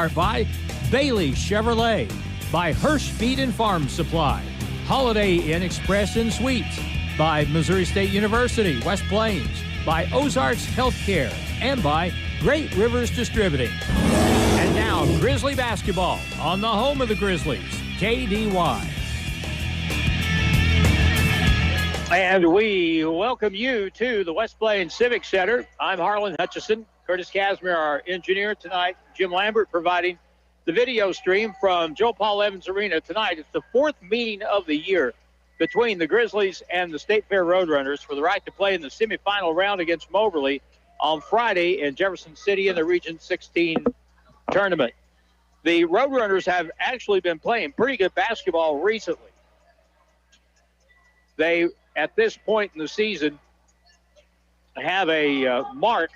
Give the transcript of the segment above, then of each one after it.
By Bailey Chevrolet, by Hirsch Feed and Farm Supply, Holiday Inn Express and Suites, by Missouri State University, West Plains, by Ozarks Healthcare, and by Great Rivers Distributing. And now, Grizzly basketball on the home of the Grizzlies, KDY. And we welcome you to the West Plains Civic Center. I'm Harlan Hutchison. Curtis Casimir, our engineer tonight. Jim Lambert providing the video stream from Joe Paul Evans Arena tonight. It's the fourth meeting of the year between the Grizzlies and the State Fair Roadrunners for the right to play in the semifinal round against Moberly on Friday in Jefferson City in the Region 16 tournament. The Roadrunners have actually been playing pretty good basketball recently. They, at this point in the season, have a mark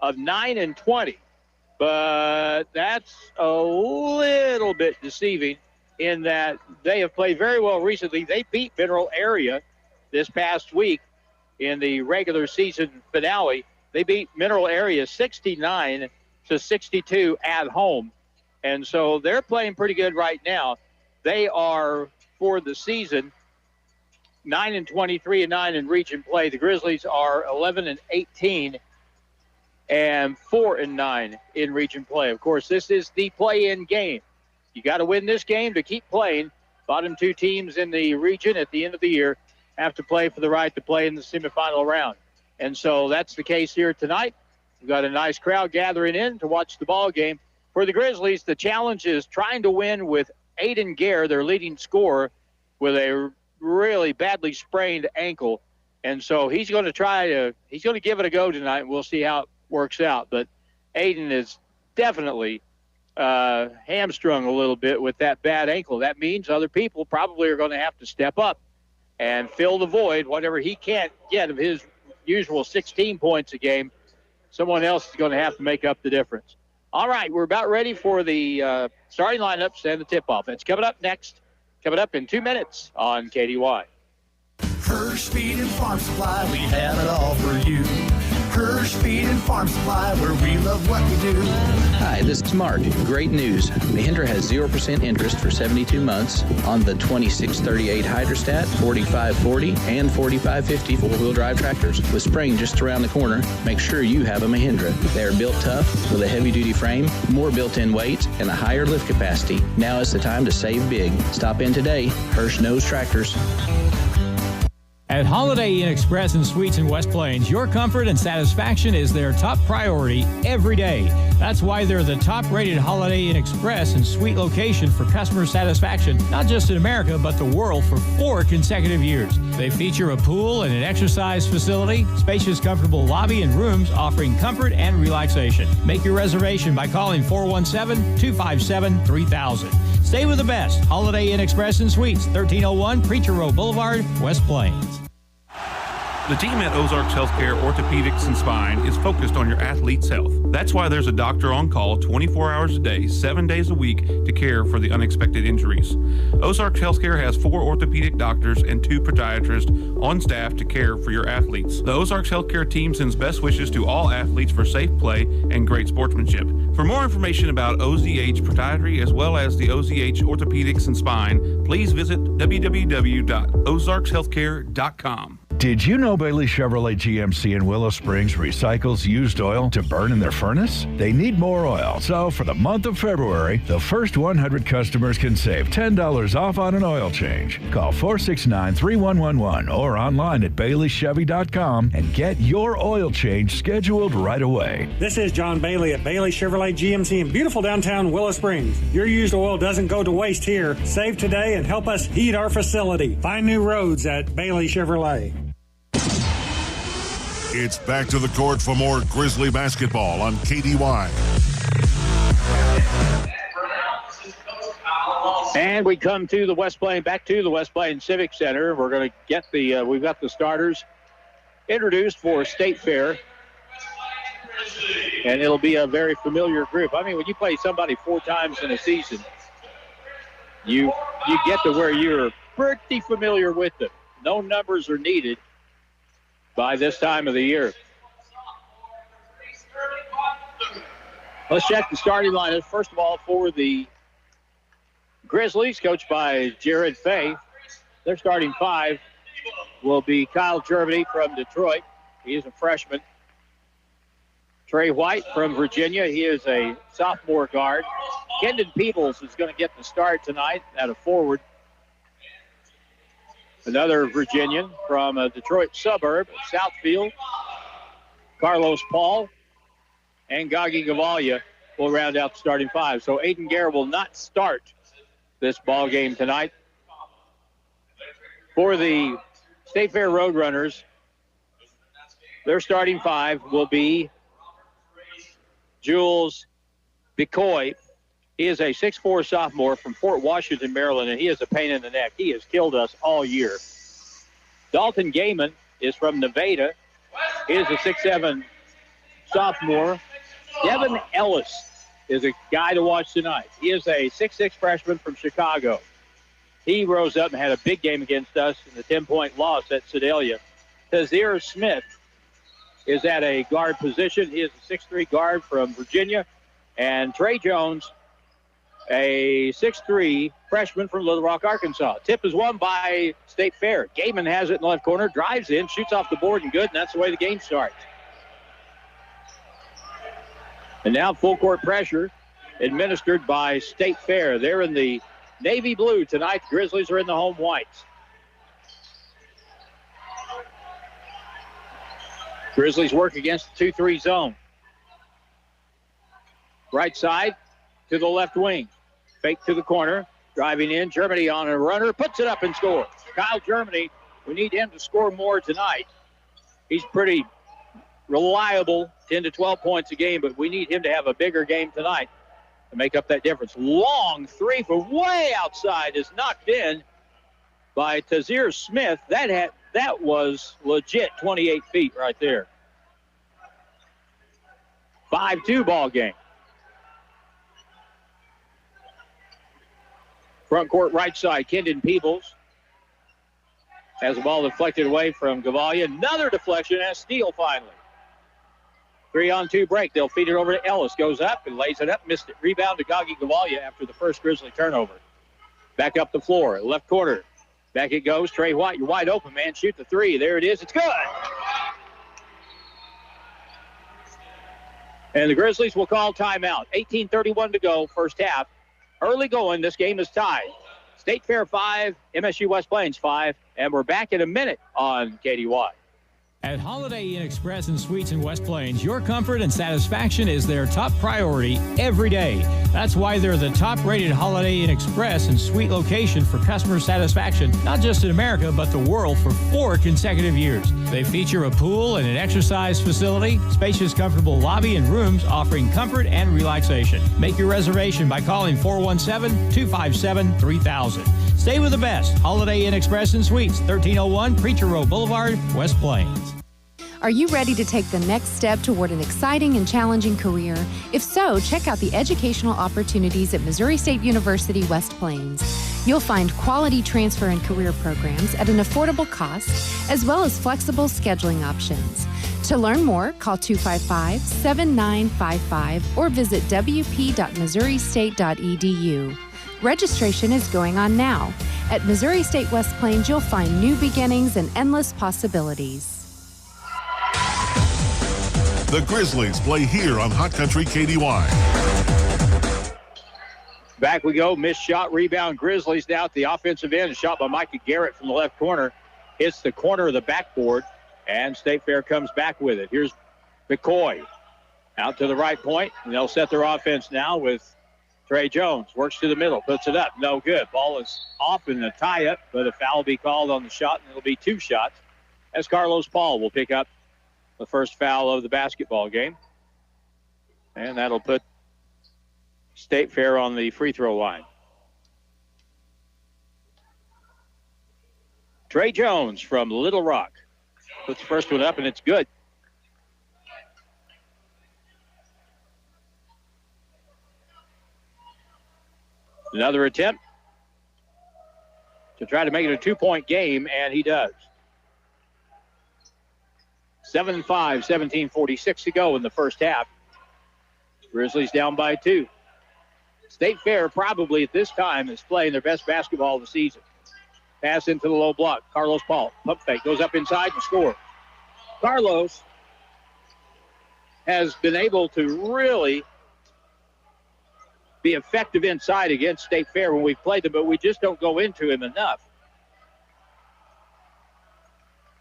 of 9-20, but that's a little bit deceiving in that they have played very well recently. They beat Mineral Area this past week in the regular season finale. They beat Mineral Area 69-62 at home, and so they're playing pretty good right now. They are, for the season, 9-23 and 9 in region play. The Grizzlies are 11-18 and 4-9 in region play. Of course, this is the play-in game. You got to win this game to keep playing. Bottom two teams in the region at the end of the year have to play for the right to play in the semifinal round. And so that's the case here tonight. We've got a nice crowd gathering in to watch the ball game. For the Grizzlies, the challenge is trying to win with Aiden Gare, their leading scorer, with a really badly sprained ankle. And so he's going to give it a go tonight, and we'll see how it works out. But Aiden is definitely hamstrung a little bit with that bad ankle. That means other people probably are going to have to step up and fill the void. Whatever he can't get of his usual 16 points a game, someone else is going to have to make up the difference. All right, we're about ready for the starting lineups and the tip-off. It's coming up next, coming up in 2 minutes on KDY. Hirsch Feed and Farm Supply, we have it all for you. Hirsch Feed and Farm Supply, where we love what we do. Hi, this is Mark. Great news. Mahindra has 0% interest for 72 months on the 2638 Hydrostat, 4540, and 4550 four-wheel drive tractors. With spring just around the corner, make sure you have a Mahindra. They are built tough with a heavy-duty frame, more built-in weight, and a higher lift capacity. Now is the time to save big. Stop in today. Hirsch knows tractors. At Holiday Inn Express and Suites in West Plains, your comfort and satisfaction is their top priority every day. That's why they're the top-rated Holiday Inn Express and Suite location for customer satisfaction, not just in America, but the world for 4 consecutive years. They feature a pool and an exercise facility, spacious, comfortable lobby and rooms offering comfort and relaxation. Make your reservation by calling 417-257-3000. Stay with the best. Holiday Inn Express and Suites, 1301 Preacher Row Boulevard, West Plains. The team at Ozarks Healthcare Orthopedics and Spine is focused on your athlete's health. That's why there's a doctor on call 24 hours a day, 7 days a week to care for the unexpected injuries. Ozarks Healthcare has 4 orthopedic doctors and 2 podiatrists on staff to care for your athletes. The Ozarks Healthcare team sends best wishes to all athletes for safe play and great sportsmanship. For more information about OZH Podiatry as well as the OZH Orthopedics and Spine, please visit www.ozarkshealthcare.com. Did you know Bailey Chevrolet GMC in Willow Springs recycles used oil to burn in their furnace? They need more oil, so for the month of February, the first 100 customers can save $10 off on an oil change. Call 469-3111 or online at BaileyChevy.com and get your oil change scheduled right away. This is John Bailey at Bailey Chevrolet GMC in beautiful downtown Willow Springs. Your used oil doesn't go to waste here. Save today and help us heat our facility. Find new roads at Bailey Chevrolet. It's back to the court for more Grizzly basketball on KDY. And we come to the West Plains, back to the West Plains Civic Center. We're going to get we've got the starters introduced for State Fair. And it'll be a very familiar group. I mean, when you play somebody 4 times in a season, you get to where you're pretty familiar with them. No numbers are needed by this time of the year. Let's check the starting lineup. First of all, for the Grizzlies, coached by Jared Fay, their starting five will be Kyle Germany from Detroit. He is a freshman. Trey White from Virginia. He is a sophomore guard. Kendon Peebles is going to get the start tonight at a forward. Another Virginian from a Detroit suburb, Southfield. Carlos Paul and Gagi Gavalia will round out the starting five. So Aiden Garrett will not start this ball game tonight. For the State Fair Roadrunners, their starting five will be Jules Bicoy. He is a 6'4" sophomore from Fort Washington, Maryland, and he is a pain in the neck. He has killed us all year. Dalton Gaiman is from Nevada. He is a 6'7" sophomore. Devin Ellis is a guy to watch tonight. He is a 6'6" freshman from Chicago. He rose up and had a big game against us in the 10-point loss at Sedalia. Tazir Smith is at a guard position. He is a 6'3" guard from Virginia. And Trey Jones, a 6'3" freshman from Little Rock, Arkansas. Tip is won by State Fair. Gaiman has it in the left corner, drives in, shoots off the board and good, and that's the way the game starts. And now full court pressure administered by State Fair. They're in the navy blue tonight. The Grizzlies are in the home whites. Grizzlies work against the 2-3 zone. Right side to the left wing. Fake to the corner. Driving in. Germany on a runner. Puts it up and scores. Kyle Germany, we need him to score more tonight. He's pretty reliable, 10 to 12 points a game, but we need him to have a bigger game tonight to make up that difference. Long three from way outside is knocked in by Tazir Smith. That was legit 28 feet right there. 5-2 ball game. Front court right side, Kendon Peebles has the ball deflected away from Gavalia. Another deflection and a steal finally. 3-on-2 break. They'll feed it over to Ellis. Goes up and lays it up. Missed it. Rebound to Gagi Gavalia after the first Grizzly turnover. Back up the floor. Left corner. Back it goes. Trey White, you're wide open, man. Shoot the three. There it is. It's good. And the Grizzlies will call timeout. 18:31 to go, first half. Early going. This game is tied. State Fair 5, MSU West Plains 5. And we're back in a minute on KDY. At Holiday Inn Express and Suites in West Plains, your comfort and satisfaction is their top priority every day. That's why they're the top-rated Holiday Inn Express and Suite location for customer satisfaction, not just in America, but the world for 4 consecutive years. They feature a pool and an exercise facility, spacious, comfortable lobby and rooms offering comfort and relaxation. Make your reservation by calling 417-257-3000. Stay with the best. Holiday Inn Express and Suites, 1301 Preacher Row Boulevard, West Plains. Are you ready to take the next step toward an exciting and challenging career? If so, check out the educational opportunities at Missouri State University West Plains. You'll find quality transfer and career programs at an affordable cost, as well as flexible scheduling options. To learn more, call 255-7955 or visit wp.missouristate.edu. Registration is going on now. At Missouri State West Plains, you'll find new beginnings and endless possibilities. The Grizzlies play here on Hot Country KDY. Back we go. Missed shot, rebound. Grizzlies now at the offensive end. A shot by Micah Garrett from the left corner. Hits the corner of the backboard, and State Fair comes back with it. Here's McCoy out to the right point, and they'll set their offense now with Trey Jones. Works to the middle, puts it up. No good. Ball is off in the tie-up, but a foul will be called on the shot, and it'll be 2 shots as Carlos Paul will pick up the first foul of the basketball game. And that'll put State Fair on the free throw line. Trey Jones from Little Rock puts the first one up, and it's good. Another attempt to try to make it a 2-point game, and he does. 7-5, 17:46 to go in the first half. Grizzlies down by 2. State Fair probably at this time is playing their best basketball of the season. Pass into the low block. Carlos Paul, pump fake, goes up inside and scores. Carlos has been able to really be effective inside against State Fair when we've played them, but we just don't go into him enough.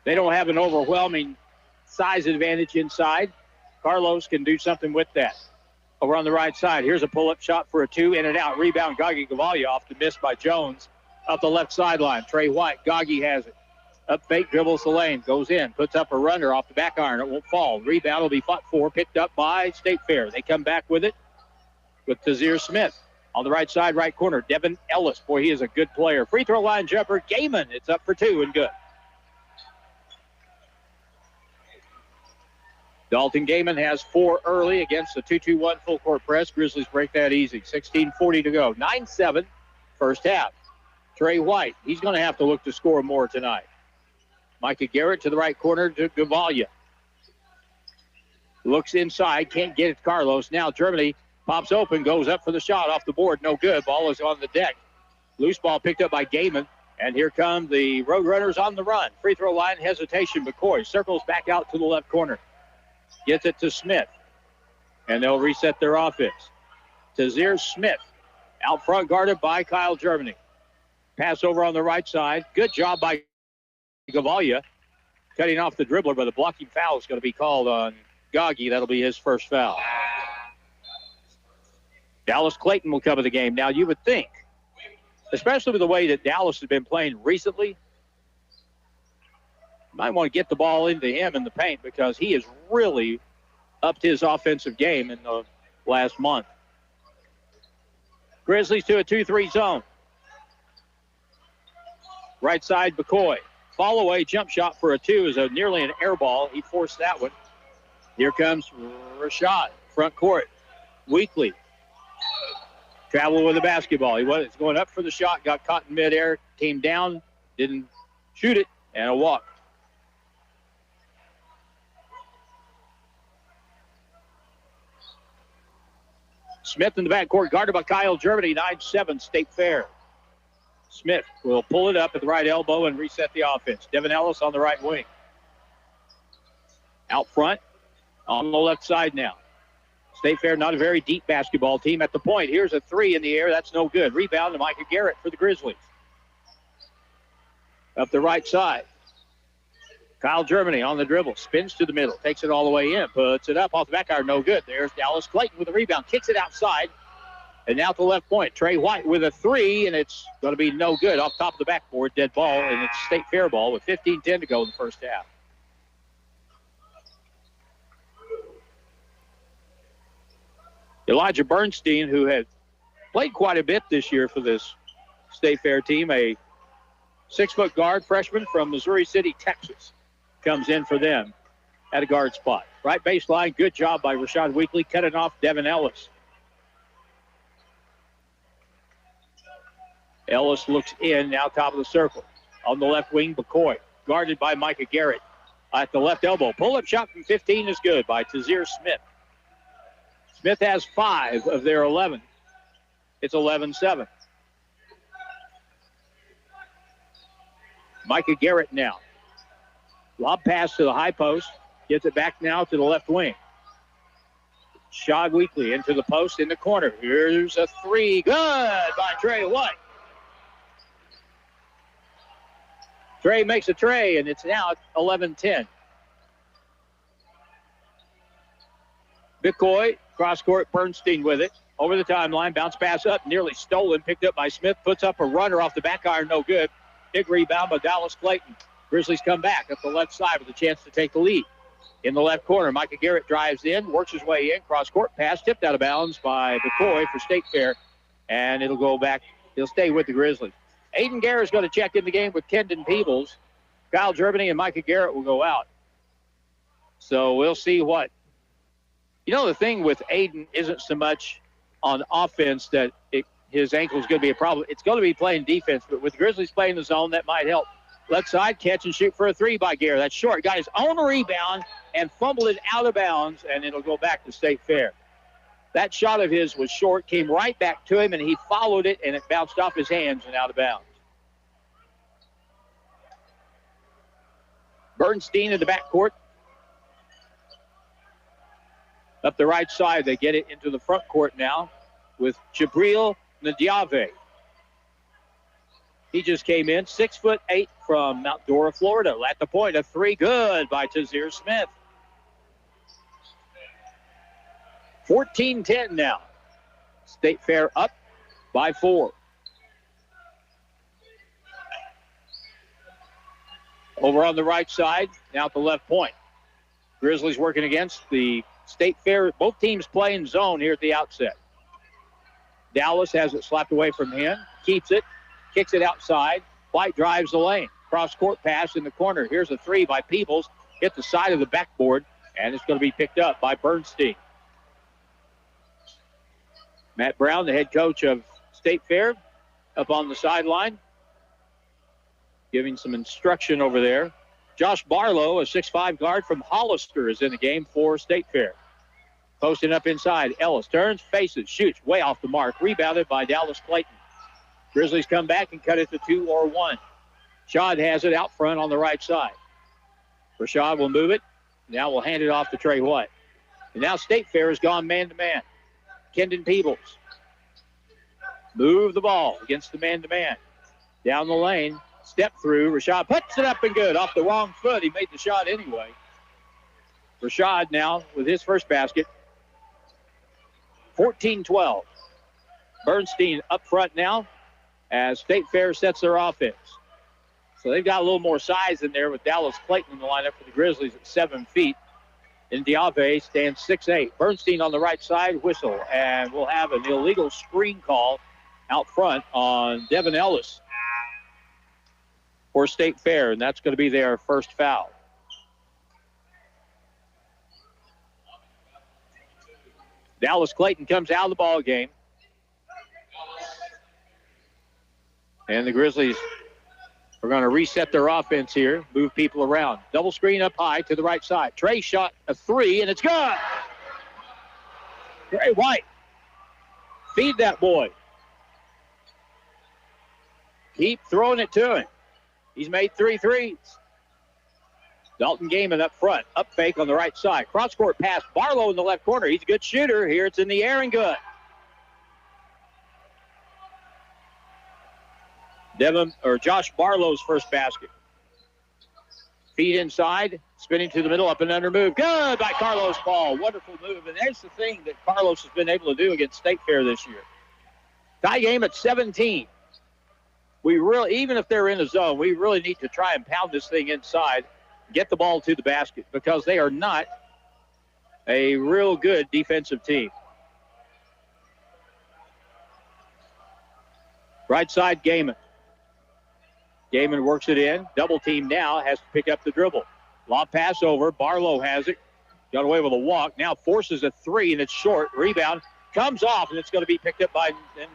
They don't have an overwhelming size advantage inside. Carlos can do something with that. Over on the right side, here's a pull-up shot for a 2, in and out. Rebound, Gagi Gavalia off the miss by Jones. Up the left sideline, Trey White, Gagi has it. Up fake, dribbles the lane, goes in, puts up a runner off the back iron. It won't fall. Rebound will be fought for, picked up by State Fair. They come back with it with Tazir Smith. On the right side, right corner, Devin Ellis. Boy, he is a good player. Free throw line jumper, Gaiman. It's up for 2 and good. Dalton Gaiman has 4 early against the 2-2-1 full court press. Grizzlies break that easy. 16:40 to go. 9-7 first half. Trey White, he's going to have to look to score more tonight. Micah Garrett to the right corner to Gavalia. Looks inside, can't get it to Carlos. Now Germany pops open, goes up for the shot off the board. No good. Ball is on the deck. Loose ball picked up by Gaiman. And here come the Roadrunners on the run. Free throw line hesitation. McCoy circles back out to the left corner. Gets it to Smith. And they'll reset their offense. Tazir Smith out front, guarded by Kyle Germany. Pass over on the right side. Good job by Gavalia. Cutting off the dribbler, but a blocking foul is going to be called on Gagi. That'll be his first foul. Dallas Clayton will cover the game. Now, you would think, especially with the way that Dallas has been playing recently, you might want to get the ball into him in the paint because he has really upped his offensive game in the last month. Grizzlies to a 2-3 zone. Right side, McCoy. Fall away jump shot for a 2 is nearly an air ball. He forced that one. Here comes Rashad, front court. Weekly. Traveling with the basketball. He was going up for the shot, got caught in midair, came down, didn't shoot it, and a walk. Smith in the backcourt, guarded by Kyle Germany, 9-7 State Fair. Smith will pull it up at the right elbow and reset the offense. Devin Ellis on the right wing. Out front, on the left side now. State Fair, not a very deep basketball team at the point. Here's a 3 in the air. That's no good. Rebound to Micah Garrett for the Grizzlies. Up the right side. Kyle Germany on the dribble. Spins to the middle. Takes it all the way in. Puts it up off the back iron. No good. There's Dallas Clayton with the rebound. Kicks it outside. And now to the left point. Trey White with a 3, and it's going to be no good. Off top of the backboard. Dead ball, and it's State Fair ball with 15:10 to go in the first half. Elijah Bernstein, who had played quite a bit this year for this State Fair team, a 6-foot guard freshman from Missouri City, Texas, comes in for them at a guard spot. Right baseline, good job by Rashad Weekly, cutting off Devin Ellis. Ellis looks in, now top of the circle. On the left wing, McCoy, guarded by Micah Garrett at the left elbow. Pull-up shot from 15 is good by Tazir Smith. Smith has 5 of their 11. It's 11-7. Micah Garrett now. Lob pass to the high post. Gets it back now to the left wing. Shad Weekly into the post in the corner. Here's a 3. Good by Trey White. Trey makes a tray, and it's now 11-10. McCoy, cross-court, Bernstein with it. Over the timeline, bounce pass up, nearly stolen, picked up by Smith, puts up a runner off the back iron, no good. Big rebound by Dallas Clayton. Grizzlies come back up the left side with a chance to take the lead. In the left corner, Micah Garrett drives in, works his way in, cross-court pass, tipped out of bounds by McCoy for State Fair, and it'll go back. He'll stay with the Grizzlies. Aiden Garrett's going to check in the game with Kendon Peebles. Kyle Germany and Micah Garrett will go out. So we'll see what. You know, the thing with Aiden isn't so much on offense that his ankle is going to be a problem. It's going to be playing defense, but with the Grizzlies playing the zone, that might help. Left side, catch and shoot for a 3 by Garrett. That's short. Got his own rebound and fumbled it out of bounds, and it'll go back to State Fair. That shot of his was short, came right back to him, and he followed it, and it bounced off his hands and out of bounds. Bernstein in the backcourt. Up the right side, they get it into the front court now with Jabril Ndiaye. He just came in, 6'8" from Mount Dora, Florida. At the point, a three, good by Tazir Smith. 14-10 now. State Fair up by 4. Over on the right side, now at the left point. Grizzlies working against the State Fair. Both teams play in zone here at the outset. Dallas has it slapped away from him, keeps it, kicks it outside. White drives the lane. Cross-court pass in the corner. Here's a three by Peebles. Hit the side of the backboard, and it's going to be picked up by Bernstein. Matt Brown, the head coach of State Fair, up on the sideline, giving some instruction over there. Josh Barlow, a 6'5" guard from Hollister, is in the game for State Fair. Posting up inside. Ellis turns, faces, shoots, way off the mark. Rebounded by Dallas Clayton. Grizzlies come back and cut it to 2 or 1. Shad has it out front on the right side. Rashad will move it. Now we'll hand it off to Trey White. And now State Fair has gone man-to-man. Kendon Peebles. Move the ball against the man-to-man. Down the lane. Step through. Rashad puts it up and good. Off the wrong foot. He made the shot anyway. Rashad now with his first basket. 14-12. Bernstein up front now as State Fair sets their offense. So they've got a little more size in there with Dallas Clayton in the lineup for the Grizzlies at 7 feet. And Ndiaye stands 6'8". Bernstein on the right side, whistle. And we'll have an illegal screen call out front on Devin Ellis for State Fair, and that's going to be their first foul. Dallas Clayton comes out of the ball game. And the Grizzlies are going to reset their offense here, move people around. Double screen up high to the right side. Trey shot a three, and it's good. Trey White. Feed that boy. Keep throwing it to him. He's made 3 threes. Dalton Gaiman up front. Up fake on the right side. Cross-court pass. Barlow in the left corner. He's a good shooter. Here it's in the air and good. Josh Barlow's first basket. Feed inside. Spinning to the middle. Up and under move. Good by Carlos Paul. Wonderful move. And there's the thing that Carlos has been able to do against State Fair this year. Tie game at 17. We really, even if they're in a zone, we really need to try and pound this thing inside, get the ball to the basket, because they are not a real good defensive team. Right side, Gaiman. Gaiman works it in. Double team now, has to pick up the dribble. Lob pass over. Barlow has it. Got away with a walk. Now forces a three, and it's short. Rebound comes off, and it's going to be picked up by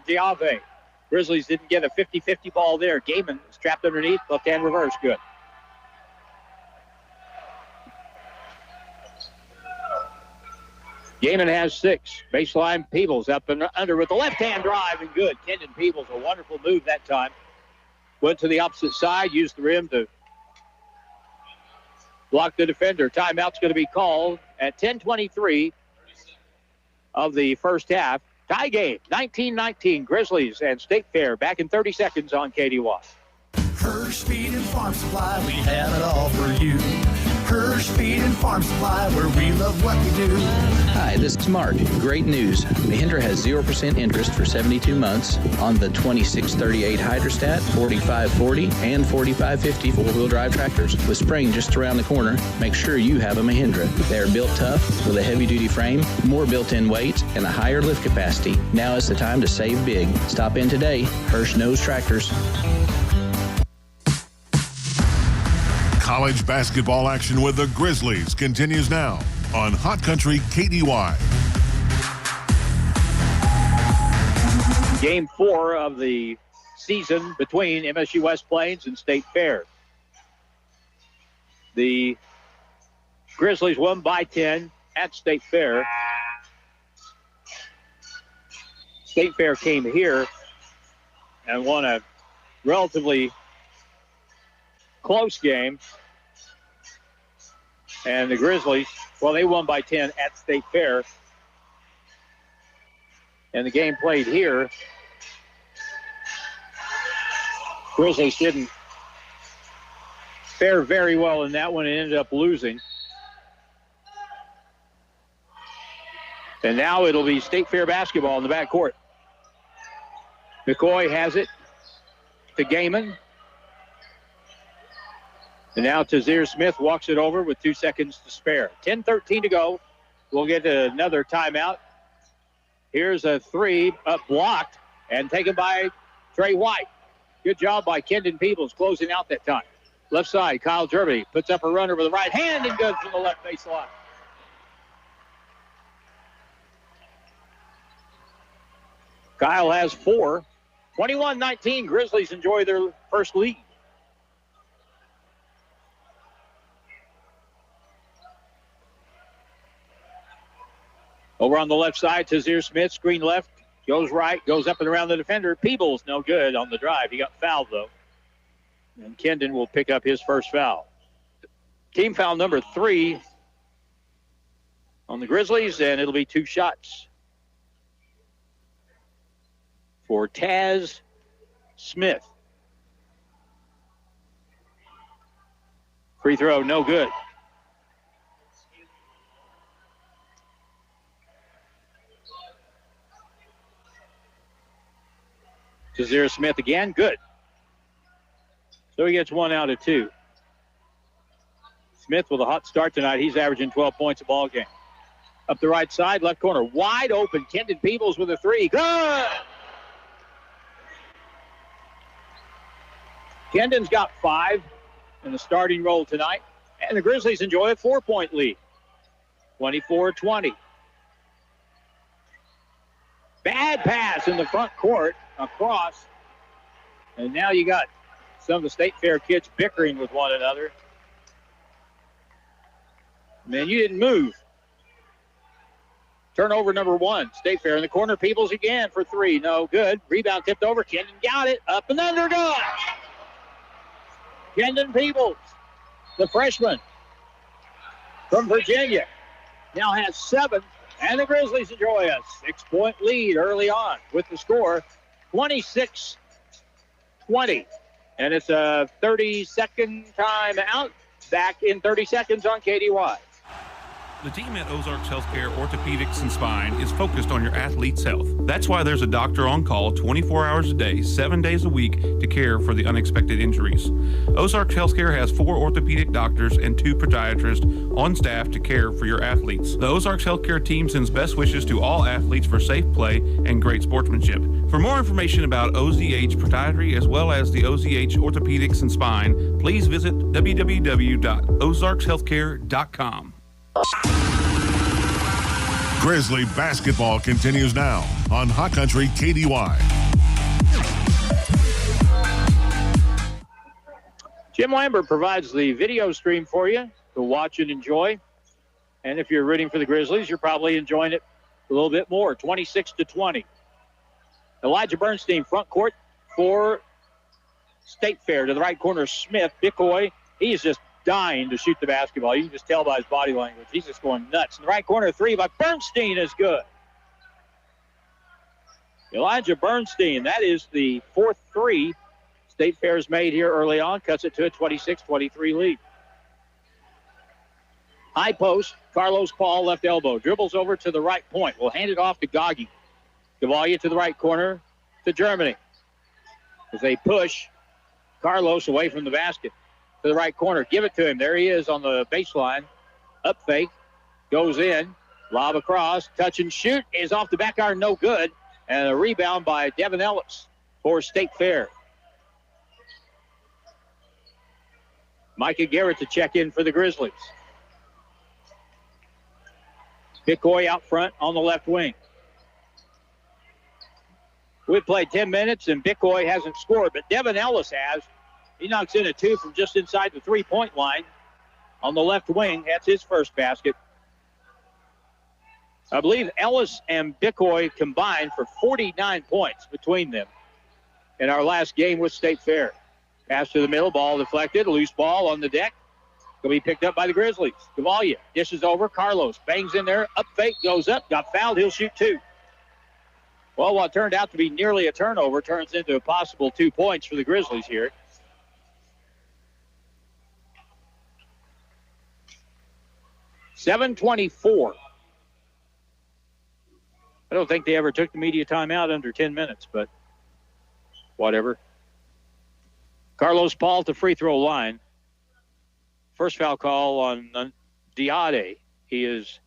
Ndiaye. Grizzlies didn't get a 50-50 ball there. Gaiman is trapped underneath. Left-hand reverse. Good. Gaiman has 6. Baseline, Peebles up and under with the left-hand drive and good. Kendon Peebles, a wonderful move that time. Went to the opposite side, used the rim to block the defender. Timeout's going to be called at 10:23 of the first half. Tie game, 19-19, Grizzlies and State Fair. Back in 30 seconds on KDY. Hirsch Feed and Farm Supply, we have it all for you. Hirsch Feed and Farm Supply, where we love what we do. Hi, this is Mark. Great news. Mahindra has 0% interest for 72 months on the 2638 Hydrostat, 4540, and 4550 four-wheel drive tractors. With spring just around the corner, make sure you have a Mahindra. They are built tough with a heavy-duty frame, more built-in weight, and a higher lift capacity. Now is the time to save big. Stop in today. Hirsch knows tractors. College basketball action with the Grizzlies continues now on Hot Country KDY. Game 4 of the season between MSU West Plains and State Fair. The Grizzlies won by 10 at State Fair. State Fair came here and won a relatively close game. And the Grizzlies, well, they won by 10 at State Fair. And the game played here. Grizzlies didn't fare very well in that one and ended up losing. And now it'll be State Fair basketball in the backcourt. McCoy has it to Gaiman. And now Tazir Smith walks it over with 2 seconds to spare. 10:13 to go. We'll get another timeout. Here's a three up blocked and taken by Trey White. Good job by Kendon Peebles closing out that time. Left side, Kyle Gerby puts up a runner with the right hand and good from the left baseline. Kyle has 4. 21-19, Grizzlies enjoy their first lead. Over on the left side, Tazir Smith, screen left, goes right, goes up and around the defender. Peebles, no good on the drive. He got fouled, though. And Kendon will pick up his first foul. Team foul number 3 on the Grizzlies, and it'll be 2 shots for Taz Smith. Free throw, no good. Tazir Smith again, good. So he gets 1 out of 2. Smith with a hot start tonight. He's averaging 12 points a ball game. Up the right side, left corner, wide open. Kendon Peebles with a 3. Good! Kendon's got 5 in the starting role tonight. And the Grizzlies enjoy a 4-point lead. 24-20. Bad pass in the front court. Across, and now you got some of the State Fair kids bickering with one another. Man, you didn't move. Turnover number 1, State Fair in the corner. Peebles again for 3, no good. Rebound tipped over. Kendon got it, up and under, good. Kendon Peebles, the freshman from Virginia, now has 7, and the Grizzlies enjoy a 6-point lead early on with the score 26-20. And it's a 30-second timeout. Back in 30 seconds on KDY. The team at Ozarks Healthcare Orthopedics and Spine is focused on your athlete's health. That's why there's a doctor on call 24 hours a day, 7 days a week to care for the unexpected injuries. Ozarks Healthcare has 4 orthopedic doctors and 2 podiatrists on staff to care for your athletes. The Ozarks Healthcare team sends best wishes to all athletes for safe play and great sportsmanship. For more information about OZH Podiatry as well as the OZH Orthopedics and Spine, please visit www.ozarkshealthcare.com. Grizzly basketball continues now on Hot Country KDY. Jim Lambert provides the video stream for you to watch and enjoy. And if you're rooting for the Grizzlies, you're probably enjoying it a little bit more. 26-20. Elijah Bernstein, front court for State Fair. To the right corner, Smith. Bicoy, he's just dying to shoot the basketball. You can just tell by his body language. He's just going nuts. In the right corner, 3 by Bernstein is good. Elijah Bernstein, that is the 4th 3 State Fair's made here early on. Cuts it to a 26-23 lead. High post, Carlos Paul, left elbow. Dribbles over to the right point. We'll hand it off to Gaggi. Cavalia to the right corner to Germany. As they push Carlos away from the basket. To the right corner, give it to him. There he is on the baseline. Up fake, goes in, lob across, touch and shoot is off the back iron, no good. And a rebound by Devin Ellis for State Fair. Micah Garrett to check in for the Grizzlies. Bicoy out front on the left wing. We've played 10 minutes and Bicoy hasn't scored, but Devin Ellis has. He knocks in a 2 from just inside the 3-point line on the left wing. That's his first basket. I believe Ellis and Bickoy combined for 49 points between them in our last game with State Fair. Pass to the middle, ball deflected, loose ball on the deck. Going to be picked up by the Grizzlies. Gavalia dishes over. Carlos bangs in there. Up fake, goes up. Got fouled. He'll shoot 2. Well, what turned out to be nearly a turnover turns into a possible 2 points for the Grizzlies here. .724. I don't think they ever took the media timeout under 10 minutes, but whatever. Carlos Paul to free throw line. First foul call on Diade. He is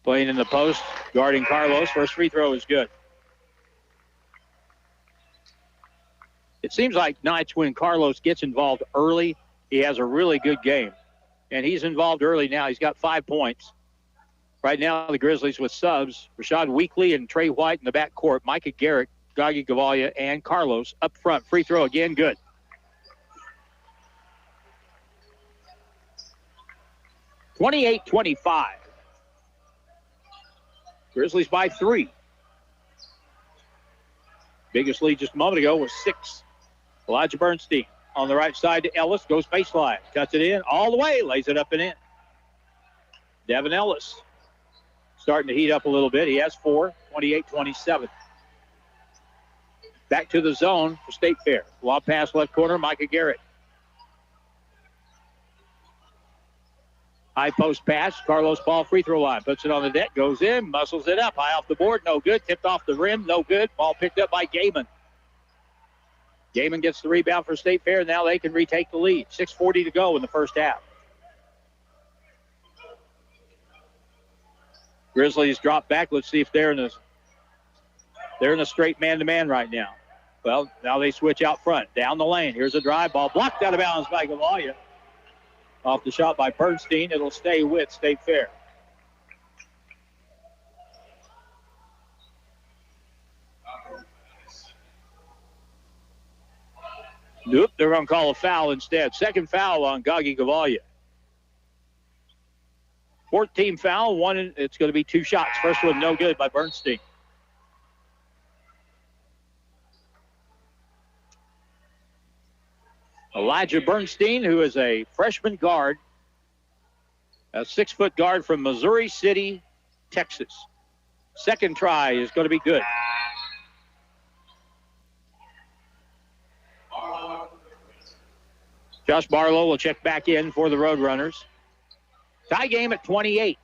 playing in the post, guarding Carlos. First free throw is good. It seems like nights when Carlos gets involved early, he has a really good game. And he's involved early now. He's got 5 points. Right now, the Grizzlies with subs, Rashad Weekley and Trey White in the backcourt, Micah Garrett, Gagi Gavalia, and Carlos up front. Free throw again, good. .28-25. Grizzlies by 3. Biggest lead just a moment ago was 6. Elijah Bernstein on the right side to Ellis, goes baseline, cuts it in all the way, lays it up and in. Devin Ellis starting to heat up a little bit. He has 4, 28-27. Back to the zone for State Fair. Lob pass left corner, Micah Garrett. High post pass, Carlos Paul free throw line. Puts it on the deck, goes in, muscles it up. High off the board, no good. Tipped off the rim, no good. Ball picked up by Gaiman. Gaiman gets the rebound for State Fair. Now they can retake the lead. 6:40 to go in the first half. Grizzlies drop back. Let's see if they're in a straight man-to-man right now. Well, now they switch out front. Down the lane. Here's a drive ball. Blocked out of bounds by Gavalia. Off the shot by Bernstein. It'll stay with State Fair. Nope, they're going to call a foul instead. Second foul on Gagi Gavalia. 14 foul, one. It's going to be 2 shots. First one no good by Bernstein. Elijah Bernstein, who is a freshman guard, a 6-foot guard from Missouri City, Texas. Second try is going to be good. Josh Barlow will check back in for the Roadrunners. Tie game at 28.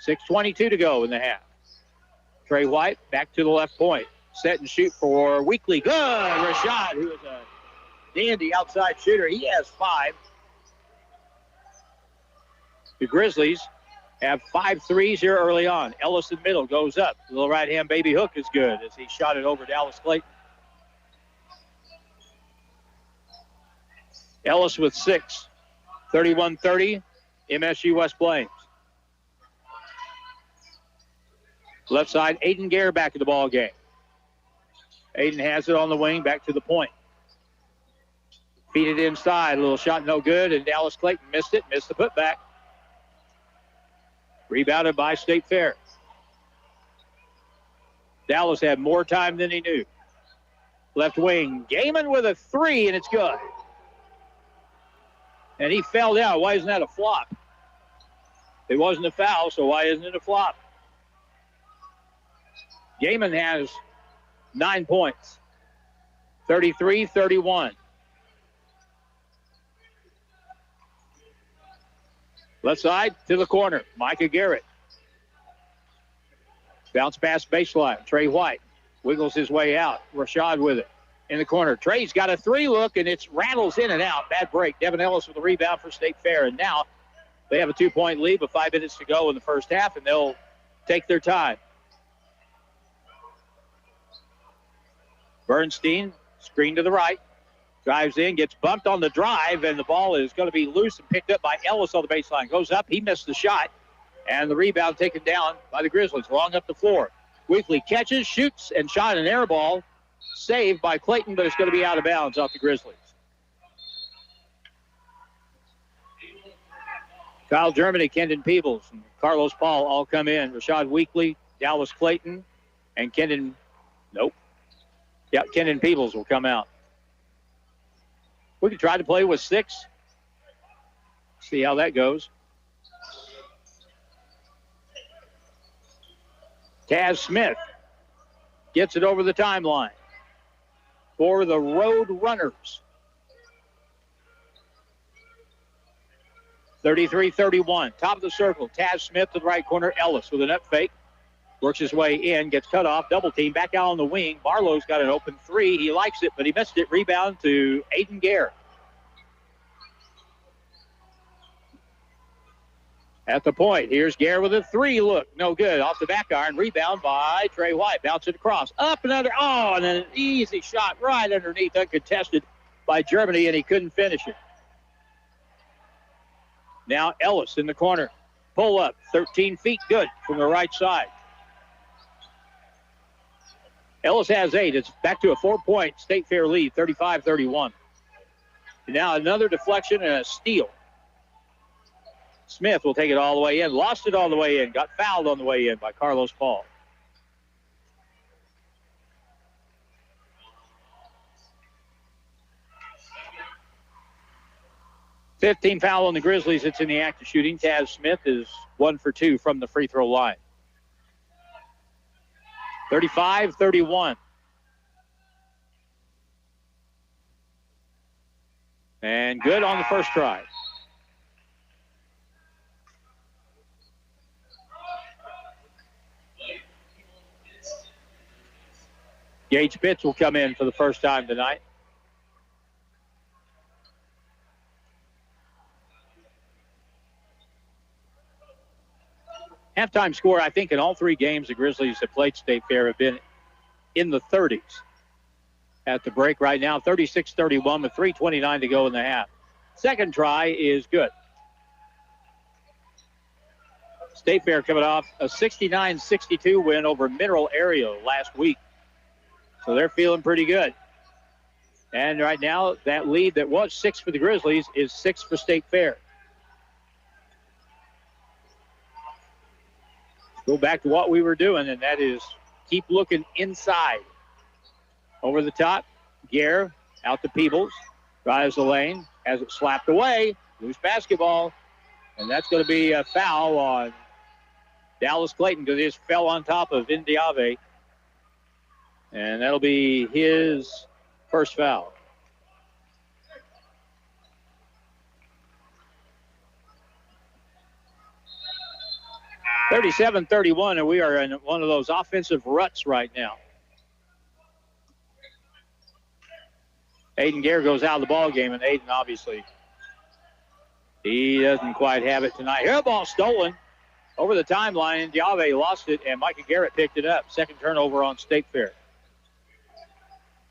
6:22 to go in the half. Trey White back to the left point. Set and shoot for Weekley. Good. Rashad, who is a dandy outside shooter. He has 5. The Grizzlies have 5 threes here early on. Ellis in the middle goes up. The little right-hand baby hook is good as he shot it over Dallas Clayton. Ellis with 6. 31-30. MSU West Plains. Left side, Aiden Gare back in the ball game. Aiden has it on the wing, back to the point. Feed it inside, a little shot no good, and Dallas Clayton missed it, missed the putback. Rebounded by State Fair. Dallas had more time than he knew. Left wing, Gaiman with a 3, and it's good. And he fell down. Why isn't that a flop? It wasn't a foul, so why isn't it a flop? Gaiman has 9 points. 33-31. Left side to the corner. Micah Garrett. Bounce pass baseline. Trey White wiggles his way out. Rashad with it. In the corner. Trey's got a 3 look, and it rattles in and out. Bad break. Devin Ellis with a rebound for State Fair. And now they have a 2-point lead with 5 minutes to go in the first half, and they'll take their time. Bernstein, screen to the right. Drives in, gets bumped on the drive, and the ball is going to be loose and picked up by Ellis on the baseline. Goes up. He missed the shot, and the rebound taken down by the Grizzlies. Long up the floor. Weekley catches, shoots, and shot an air ball. Saved by Clayton, but it's going to be out of bounds off the Grizzlies. Kyle Germany, Kendon Peebles, and Carlos Paul all come in. Rashad Weekly, Dallas Clayton, and Kendon Peebles will come out. We could try to play with 6. See how that goes. Taz Smith gets it over the timeline for the Road Runners. 33-31, top of the circle. Taz Smith to the right corner. Ellis with an up fake. Works his way in, gets cut off, double team, back out on the wing. Barlow's got an open 3. He likes it, but he missed it. Rebound to Aiden Gare. At the point, here's Gare with a 3. Look, no good. Off the back iron, rebound by Trey White. Bounce it across. Up another, and then an easy shot right underneath, uncontested by Germany, and he couldn't finish it. Now Ellis in the corner. Pull up, 13 feet, good from the right side. Ellis has 8. It's back to a 4-point State Fair lead, 35-31. And now another deflection and a steal. Smith will take it all the way in. Lost it all the way in. Got fouled on the way in by Carlos Paul. $15 foul on the Grizzlies. It's in the act of shooting. Taz Smith is 1 for 2 from the free throw line. 35-31. And good on the first try. Gage Pitts will come in for the first time tonight. Halftime score, I think, in all 3 games the Grizzlies have played State Fair have been in the 30s. At the break right now, 36-31 with 3:29 to go in the half. Second try is good. State Fair coming off a 69-62 win over Mineral Area last week. So they're feeling pretty good. And right now, that lead that was 6 for the Grizzlies is 6 for State Fair. Go back to what we were doing, and that is keep looking inside. Over the top, Gare out to Peebles. Drives the lane, has it slapped away. Loose basketball. And that's going to be a foul on Dallas Clayton because he just fell on top of Indiave. And that'll be his first foul. (37-31), and we are in one of those offensive ruts right now. Aiden Gare goes out of the ball game, and Aiden obviously he doesn't quite have it tonight. Here, ball stolen over the timeline. Indiave lost it, and Micah Garrett picked it up. Second turnover on State Fair.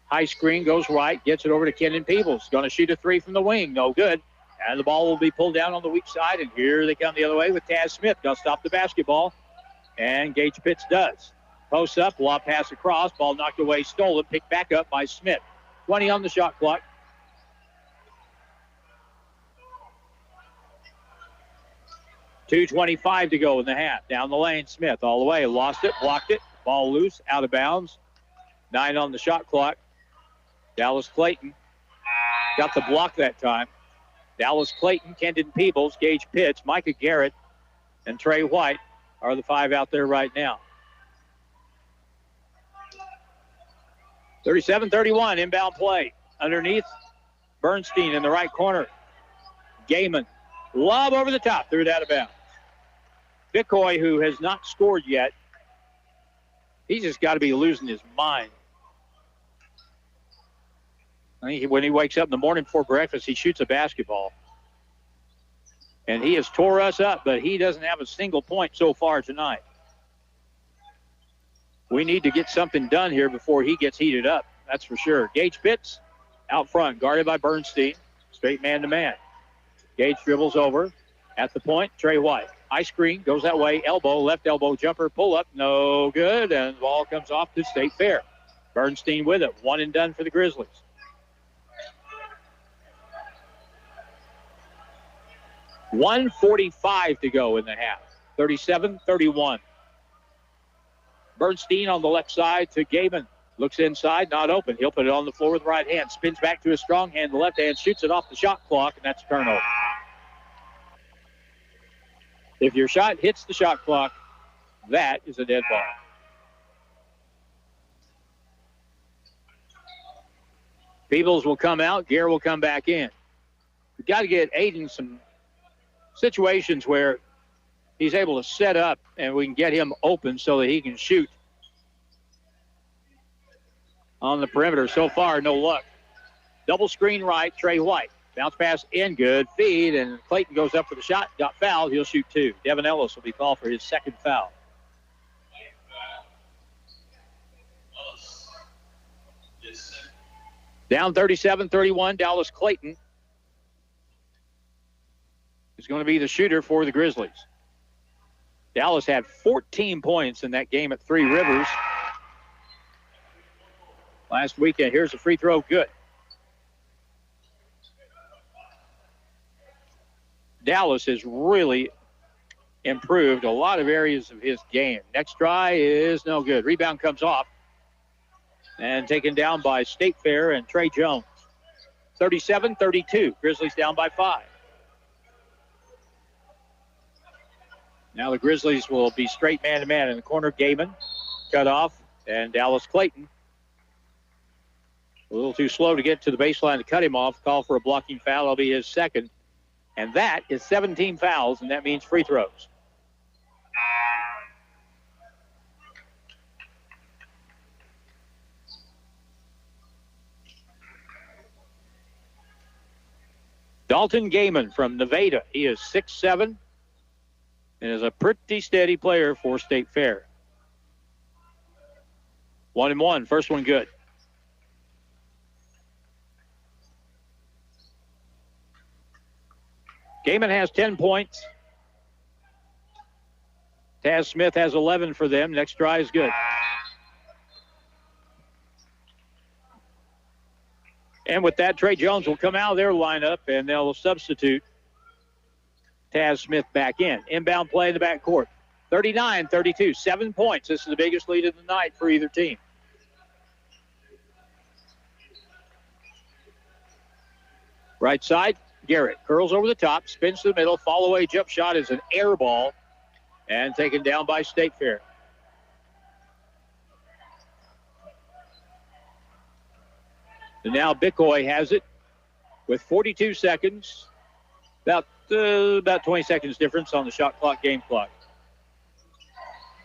High screen goes right, gets it over to Kendon Peebles. Going to shoot a 3 from the wing, no good. And the ball will be pulled down on the weak side, and here they come the other way with Taz Smith. Got to stop the basketball, and Gage Pitts does. Posts up, lob pass across, ball knocked away, stolen, picked back up by Smith. 20 on the shot clock. .225 to go in the half. Down the lane, Smith all the way, lost it, blocked it, ball loose, out of bounds. 9 on the shot clock. Dallas Clayton got the block that time. Dallas Clayton, Kendon Peebles, Gage Pitts, Micah Garrett, and Trey White are the 5 out there right now. 37-31, inbound play. Underneath, Bernstein in the right corner. Gaiman, lob over the top, threw it out of bounds. Bicoy, who has not scored yet, he's just got to be losing his mind. When he wakes up in the morning before breakfast, he shoots a basketball. And he has tore us up, but he doesn't have a single point so far tonight. We need to get something done here before he gets heated up. That's for sure. Gage Pitts out front, guarded by Bernstein. Straight man-to-man. Gage dribbles over. At the point, Trey White. High screen, goes that way. Elbow, left elbow jumper, pull up. No good, and the ball comes off to State Fair. Bernstein with it. 1 and done for the Grizzlies. 1:45 to go in the half. 37-31. Bernstein on the left side to Gaiman. Looks inside, not open. He'll put it on the floor with the right hand. Spins back to his strong hand. The left hand shoots it off the shot clock, and that's a turnover. If your shot hits the shot clock, that is a dead ball. Peebles will come out. Gare will come back in. We've got to get Aiden some situations where he's able to set up and we can get him open so that he can shoot on the perimeter. So far, no luck. Double screen right, Trey White. Bounce pass in, good feed, and Clayton goes up for the shot, got fouled. He'll shoot two. Devin Ellis will be called for his second foul. Down 37-31, Dallas Clayton is going to be the shooter for the Grizzlies. Dallas had 14 points in that game at Three Rivers last weekend. Here's a free throw, good. Dallas has really improved a lot of areas of his game. Next try is no good. Rebound comes off and taken down by State Fair and Trey Jones. 37-32. Grizzlies down by 5. Now the Grizzlies will be straight man-to-man in the corner. Gaiman cut off, and Dallas Clayton a little too slow to get to the baseline to cut him off. Call for a blocking foul. That'll be his second. And that is 17 fouls, and that means free throws. Dalton Gaiman from Nevada. He is 6'7", and is a pretty steady player for State Fair. 1-1, first one good. Gaiman has 10 points. Taz Smith has 11 for them. Next try is good. And with that, Trey Jones will come out of their lineup, and they'll substitute Taz Smith back in. Inbound play in the backcourt. 39-32, 7 points. This is the biggest lead of the night for either team. Right side, Garrett curls over the top, spins to the middle. Fall away jump shot is an air ball and taken down by State Fair. And now Bicoy has it with 42 seconds. About 20 seconds difference on the shot clock, game clock.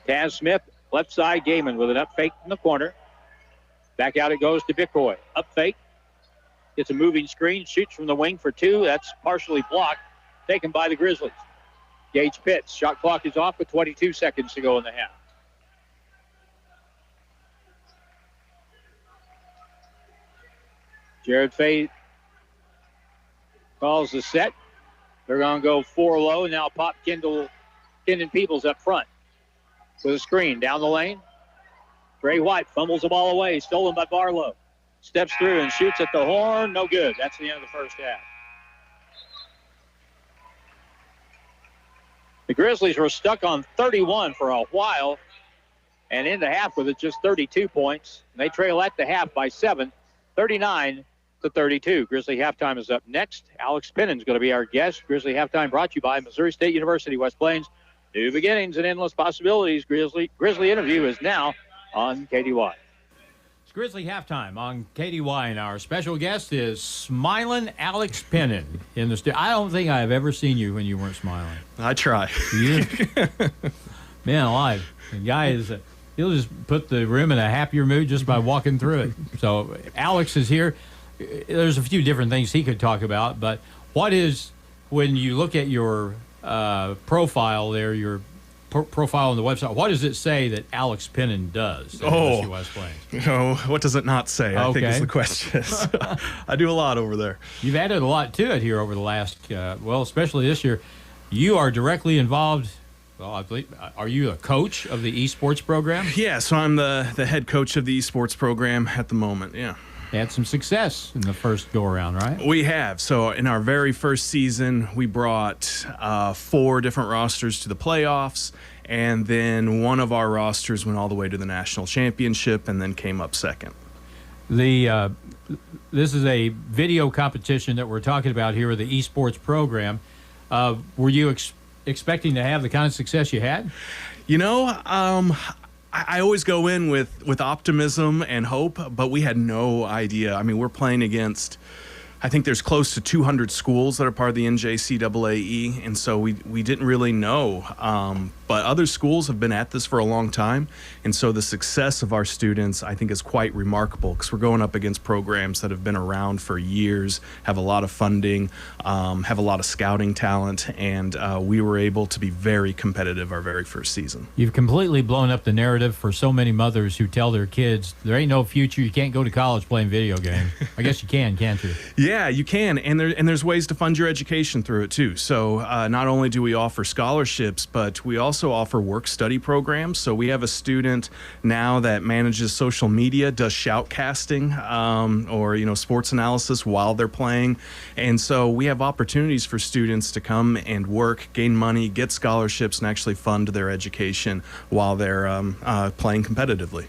Taz Smith, left side, Gaiman with an up fake in the corner. Back out it goes to Bicoy. Up fake. Gets a moving screen, shoots from the wing for two. That's partially blocked, taken by the Grizzlies. Gage Pitts. Shot clock is off with 22 seconds to go in the half. Jared Fay calls the set. They're going to go 4 low. Now pop Kendon Peebles up front with a screen down the lane. Trey White fumbles the ball away, stolen by Barlow. Steps through and shoots at the horn. No good. That's the end of the first half. The Grizzlies were stuck on 31 for a while and in the half with it just 32 points. And they trail at the half by 7, 39-32. Grizzly halftime is up next. Alex Pennon's going to be our guest. Grizzly halftime brought to you by Missouri State University, West Plains. New beginnings and endless possibilities. Grizzly interview is now on KDY. Grizzly halftime on KDY, and our special guest is smiling Alex Pennon in the studio. I don't think I've ever seen you when you weren't smiling. I try. Man alive. The guy is, he'll just put the room in a happier mood just by walking through it. So Alex is here. There's a few different things he could talk about, but what is, when you look at your profile there, your profile on the website, what does it say that Alex Pennon does at MSU West Plains? What does it not say? I think is the question. I do a lot over there. You've added a lot to it here over the last, especially this year. You are directly involved. Well, I believe, are you a coach of the esports program? Yeah, so I'm the head coach of the esports program at the moment, yeah. had some success in the first go-around, right? We have. So in our very first season, we brought 4 different rosters to the playoffs, and then one of our rosters went all the way to the national championship and then came up second. This is a video competition that we're talking about here with the esports program. Were you expecting to have the kind of success you had? You know, I always go in with optimism and hope, but we had no idea. I mean, we're playing against, I think there's close to 200 schools that are part of the NJCAA, and so we didn't really know. But other schools have been at this for a long time, and so the success of our students, I think, is quite remarkable because we're going up against programs that have been around for years, have a lot of funding, have a lot of scouting talent, and we were able to be very competitive our very first season. You've completely blown up the narrative for so many mothers who tell their kids, there ain't no future, you can't go to college playing video games. I guess you can, can't you? Yeah, you can, and there's ways to fund your education through it too. So not only do we offer scholarships, but we also offer work-study programs. So we have a student now that manages social media, does shoutcasting or sports analysis while they're playing, and so we have opportunities for students to come and work, gain money, get scholarships, and actually fund their education while they're playing competitively.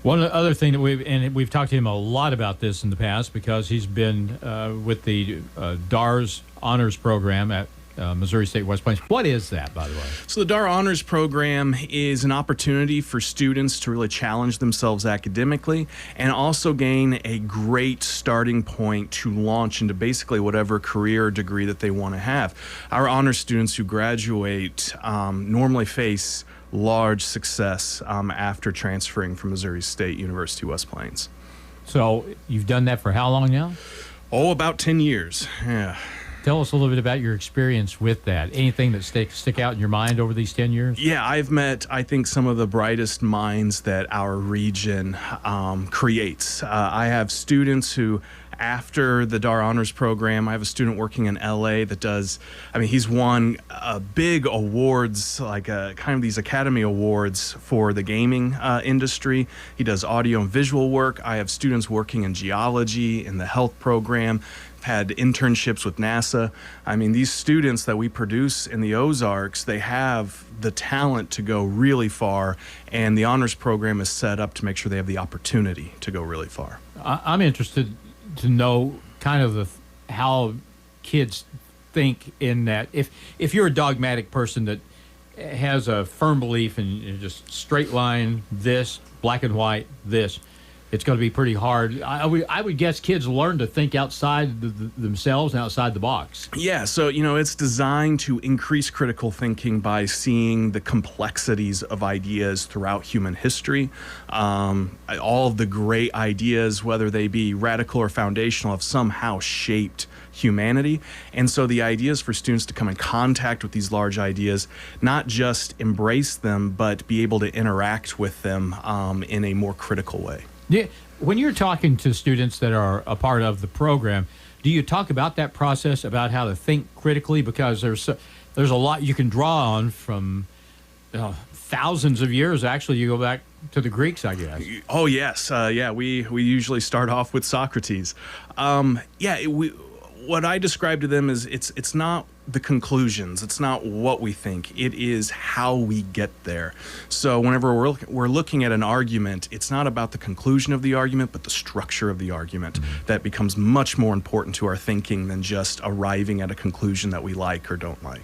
One other thing that we've talked to him a lot about this in the past because he's been with the DARS Honors Program at Missouri State West Plains. What is that, by the way? So the DAR Honors Program is an opportunity for students to really challenge themselves academically and also gain a great starting point to launch into basically whatever career or degree that they want to have. Our honors students who graduate normally face large success after transferring from Missouri State University West Plains. So you've done that for how long now? Oh, about 10 years, yeah. Tell us a little bit about your experience with that. Anything that stick out in your mind over these 10 years? Yeah, I've met, I think, some of the brightest minds that our region creates. I have students who, after the DAR Honors Program, I have a student working in LA that does, he's won big awards, like kind of these Academy Awards for the gaming industry. He does audio and visual work. I have students working in geology, in the health program, had internships with NASA. These students that we produce in the Ozarks, they have the talent to go really far, and the honors program is set up to make sure they have the opportunity to go really far. I'm interested to know kind of how kids think in that. If you're a dogmatic person that has a firm belief in just straight line this, black and white this, it's going to be pretty hard. I would guess kids learn to think outside themselves and outside the box. Yeah, so, it's designed to increase critical thinking by seeing the complexities of ideas throughout human history. All of the great ideas, whether they be radical or foundational, have somehow shaped humanity. And so the idea is for students to come in contact with these large ideas, not just embrace them, but be able to interact with them in a more critical way. Yeah, when you're talking to students that are a part of the program, do you talk about that process, about how to think critically? Because there's a lot you can draw on from thousands of years. Actually, you go back to the Greeks, I guess. Oh, yes. We usually start off with Socrates. What I describe to them is it's not the conclusions. It's not what we think. It is how we get there. So whenever we're looking at an argument, it's not about the conclusion of the argument, but the structure of the argument. That becomes much more important to our thinking than just arriving at a conclusion that we like or don't like.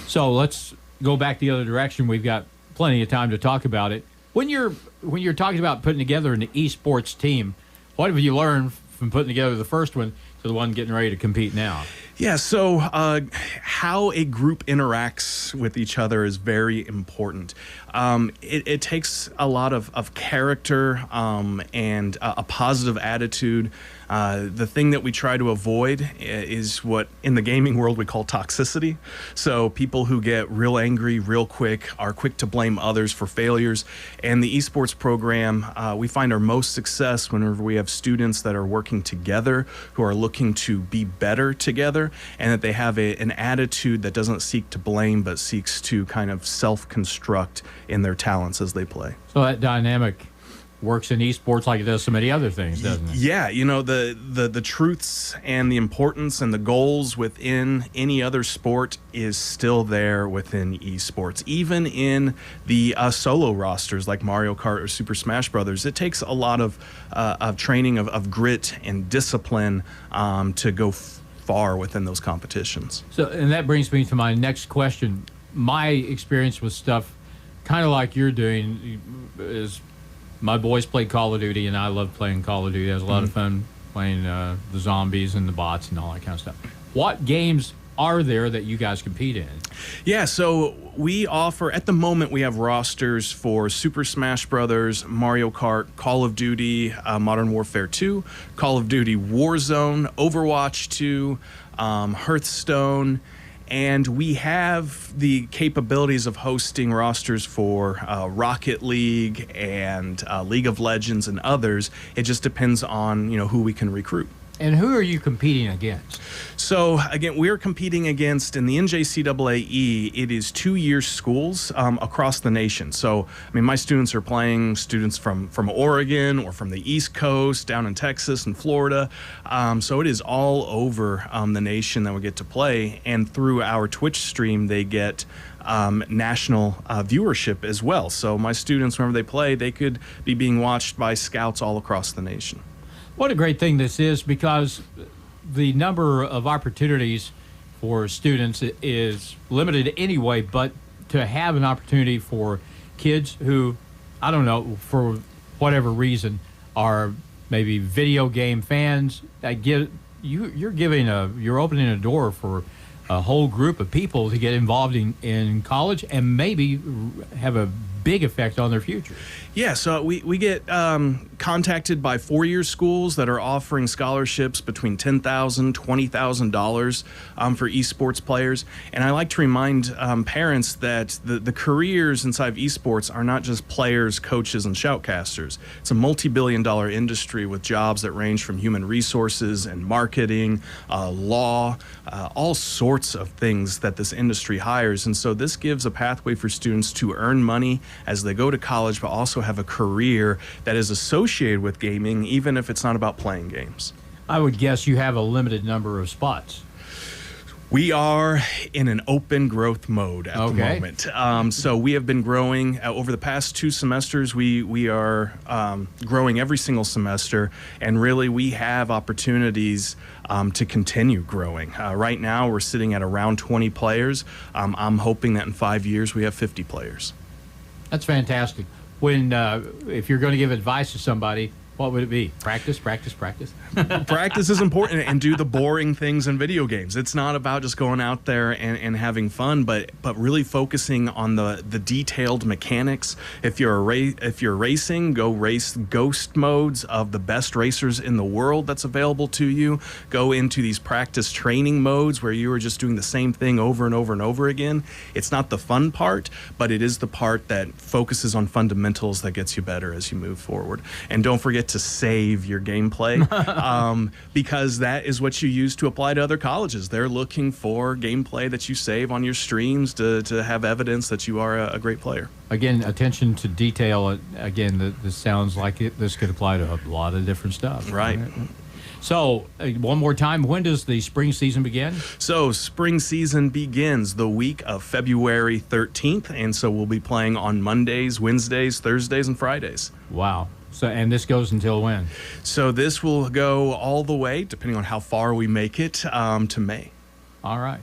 So let's go back the other direction. We've got plenty of time to talk about it. When you're talking about putting together an esports team, what have you learned from putting together the first one to the one getting ready to compete now? Yeah, so how a group interacts with each other is very important. It takes a lot of character and a positive attitude. The thing that we try to avoid is what in the gaming world we call toxicity. So people who get real angry real quick, are quick to blame others for failures. And the esports program, we find our most success whenever we have students that are working together, who are looking to be better together, and that they have an attitude that doesn't seek to blame but seeks to kind of self-construct in their talents as they play. So that dynamic works in esports like it does so many other things, doesn't it? Yeah, the truths and the importance and the goals within any other sport is still there within esports. Even in the solo rosters like Mario Kart or Super Smash Brothers, it takes a lot of training of grit and discipline to go far within those competitions. So, and that brings me to my next question. My experience with stuff kind of like you're doing is my boys play Call of Duty, and I love playing Call of Duty. I was a lot of fun playing the zombies and the bots and all that kind of stuff. What games are there that you guys compete in? Yeah, so we offer, at the moment, we have rosters for Super Smash Brothers, Mario Kart, Call of Duty, Modern Warfare 2, Call of Duty Warzone, Overwatch 2, Hearthstone, and we have the capabilities of hosting rosters for Rocket League and League of Legends and others. It just depends on who we can recruit. And who are you competing against? So, again, we're competing against, in the NJCAA, it is 2-year schools across the nation. So, my students are playing students from Oregon or from the East Coast, down in Texas and Florida. So it is all over the nation that we get to play. And through our Twitch stream, they get national viewership as well. So my students, whenever they play, they could be being watched by scouts all across the nation. What a great thing this is, because the number of opportunities for students is limited anyway, but to have an opportunity for kids who, I don't know, for whatever reason, are maybe video game fans, you're opening a door for a whole group of people to get involved in college and maybe have a big effect on their future. Yeah, so we get contacted by 4-year schools that are offering scholarships between $10,000, $20,000 for esports players. And I like to remind parents that the careers inside of esports are not just players, coaches, and shoutcasters. It's a multi-billion-dollar industry with jobs that range from human resources and marketing, law, all sorts of things that this industry hires. And so this gives a pathway for students to earn money as they go to college, but also have a career that is associated with gaming, even if it's not about playing games. I would guess you have a limited number of spots. We are in an open growth mode at the moment. So we have been growing over the past 2 semesters. We are growing every single semester, and really we have opportunities to continue growing. Right now we're sitting at around 20 players. I'm hoping that in 5 years we have 50 players. That's fantastic. When if you're going to give advice to somebody, what would it be? Practice, practice, practice? Practice is important, and do the boring things in video games. It's not about just going out there and having fun, but really focusing on the detailed mechanics. If you're racing, go race ghost modes of the best racers in the world that's available to you. Go into these practice training modes where you are just doing the same thing over and over and over again. It's not the fun part, but it is the part that focuses on fundamentals that gets you better as you move forward. And don't forget to save your gameplay, because that is what you use to apply to other colleges. They're looking for gameplay that you save on your streams to have evidence that you are a great player. Again, attention to detail. Again, this sounds like this could apply to a lot of different stuff. Right. So, one more time, when does the spring season begin? So, spring season begins the week of February 13th, and so we'll be playing on Mondays, Wednesdays, Thursdays, and Fridays. Wow. So, and this goes until when? So this will go all the way, depending on how far we make it, to May. All right.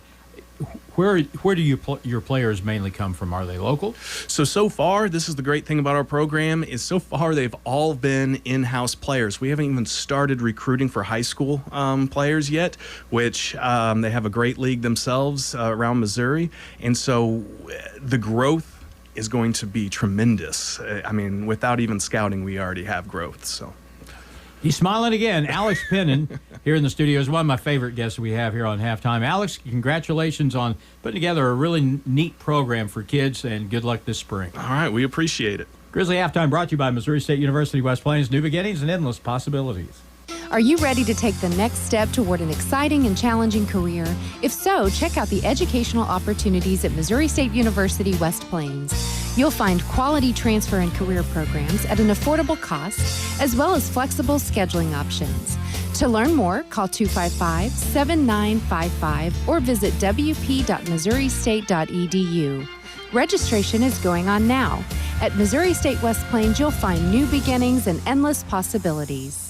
Where do your players mainly come from? Are they local? So far, this is the great thing about our program, is so far they've all been in-house players. We haven't even started recruiting for high school players yet, which they have a great league themselves around Missouri. And so the growth is going to be tremendous. Without even scouting, we already have growth. So he's smiling again. Alex Pennon here in the studio is one of my favorite guests we have here on Halftime. Alex, congratulations on putting together a really neat program for kids, and good luck this spring. All right, we appreciate it. Grizzly Halftime brought to you by Missouri State University West Plains. New beginnings and endless possibilities. Are you ready to take the next step toward an exciting and challenging career? If so, check out the educational opportunities at Missouri State University West Plains. You'll find quality transfer and career programs at an affordable cost, as well as flexible scheduling options. To learn more, call 255-7955 or visit wp.missouristate.edu. Registration is going on now. At Missouri State West Plains, you'll find new beginnings and endless possibilities.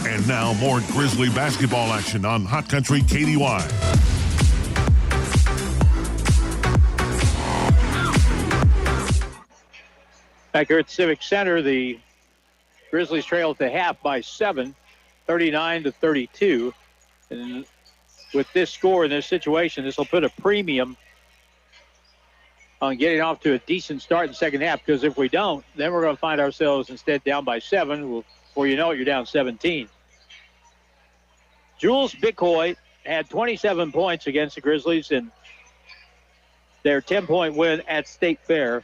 And now more Grizzly basketball action on Hot Country KDY. Back here at Civic Center, the Grizzlies trail at the half by 7, 39-32. And with this score in this situation, this will put a premium on getting off to a decent start in the second half, because if we don't, then we're going to find ourselves instead down by 7. Before you know it, you're down 17. Jules Bicoy had 27 points against the Grizzlies in their 10-point win at State Fair.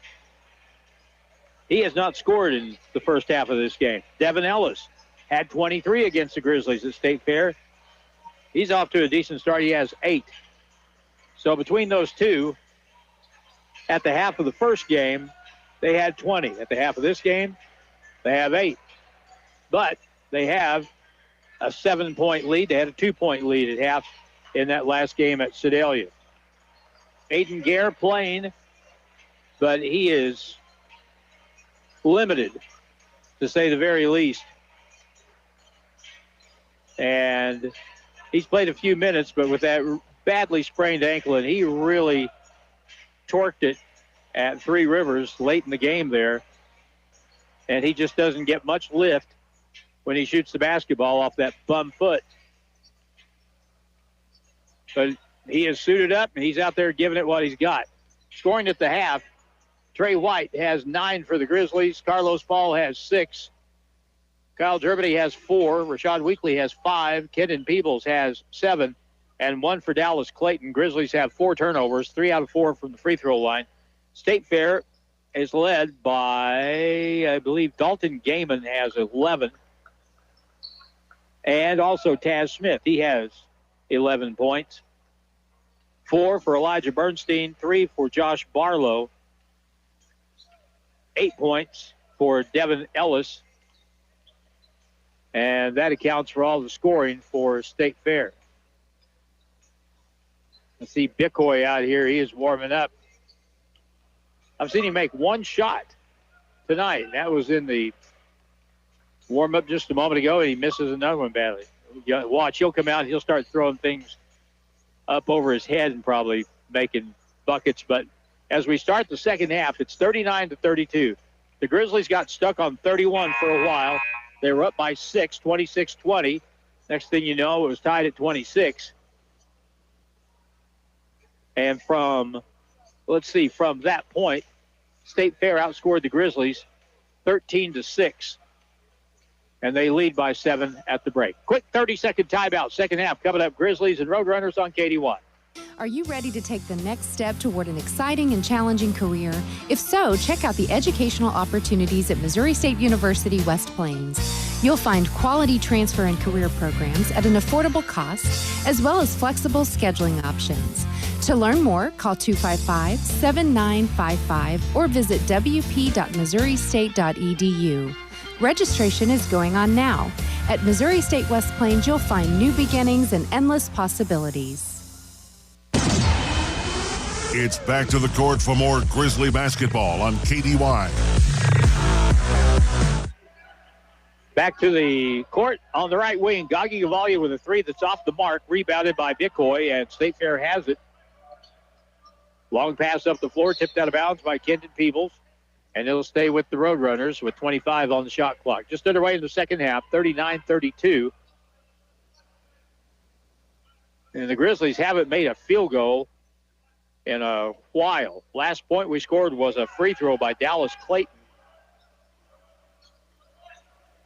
He has not scored in the first half of this game. Devin Ellis had 23 against the Grizzlies at State Fair. He's off to a decent start. He has 8. So between those two, at the half of the first game, they had 20. At the half of this game, they have 8. But they have a 7-point lead. They had a 2-point lead at half in that last game at Sedalia. Aiden Gare playing, but he is limited, to say the very least. And he's played a few minutes, but with that badly sprained ankle, and he really torqued it at Three Rivers late in the game there. And he just doesn't get much lift when he shoots the basketball off that bum foot. But he is suited up, and he's out there giving it what he's got. Scoring at the half, Trey White has 9 for the Grizzlies. Carlos Paul has 6. Kyle Germany has 4. Rashad Weekly has 5. Kendon Peebles has 7. And 1 for Dallas Clayton. Grizzlies have 4 turnovers, 3 out of 4 from the free throw line. State Fair is led by, I believe, Dalton Gaiman has 11. And also Taz Smith. He has 11 points. 4 for Elijah Bernstein. 3 for Josh Barlow. 8 points for Devin Ellis. And that accounts for all the scoring for State Fair. I see Bicoy out here. He is warming up. I've seen him make 1 shot tonight. That was in the warm-up just a moment ago, and he misses another one badly. Watch, he'll come out and he'll start throwing things up over his head and probably making buckets. But as we start the second half, it's 39-32. The Grizzlies got stuck on 31 for a while. They were up by 6, 26-20. Next thing you know, it was tied at 26. And from that point, State Fair outscored the Grizzlies 13-6. And they lead by 7 at the break. Quick 30-second timeout, second half. Coming up, Grizzlies and Roadrunners on KD1. Are you ready to take the next step toward an exciting and challenging career? If so, check out the educational opportunities at Missouri State University West Plains. You'll find quality transfer and career programs at an affordable cost, as well as flexible scheduling options. To learn more, call 255-7955 or visit wp.missouristate.edu. Registration is going on now. At Missouri State West Plains, you'll find new beginnings and endless possibilities. It's back to the court for more Grizzly basketball on KDY. Back to the court on the right wing. Gagi Gavalia with a 3 that's off the mark, rebounded by Bicoy, and State Fair has it. Long pass up the floor, tipped out of bounds by Kendon Peebles, and it'll stay with the Roadrunners with 25 on the shot clock. Just underway in the second half, 39-32. And the Grizzlies haven't made a field goal in a while. Last point we scored was a free throw by Dallas Clayton.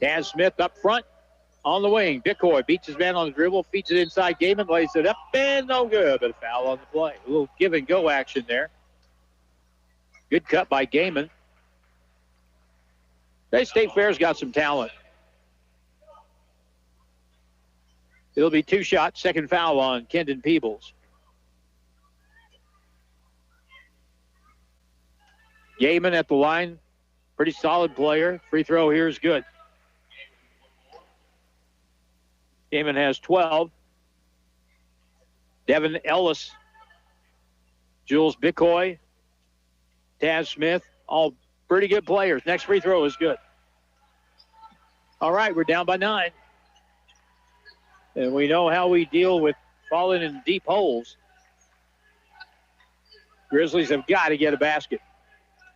Taz Smith up front on the wing. Bicoy beats his man on the dribble, feeds it inside. Gaiman lays it up, and no good, but a foul on the play. A little give and go action there. Good cut by Gaiman. State Fair's got some talent. It'll be 2 shots, second foul on Kendon Peebles. Gaiman at the line. Pretty solid player. Free throw here is good. Gaiman has 12. Devin Ellis, Jules Bicoy, Taz Smith, all pretty good players. Next free throw is good. All right, we're down by 9. And we know how we deal with falling in deep holes. Grizzlies have got to get a basket.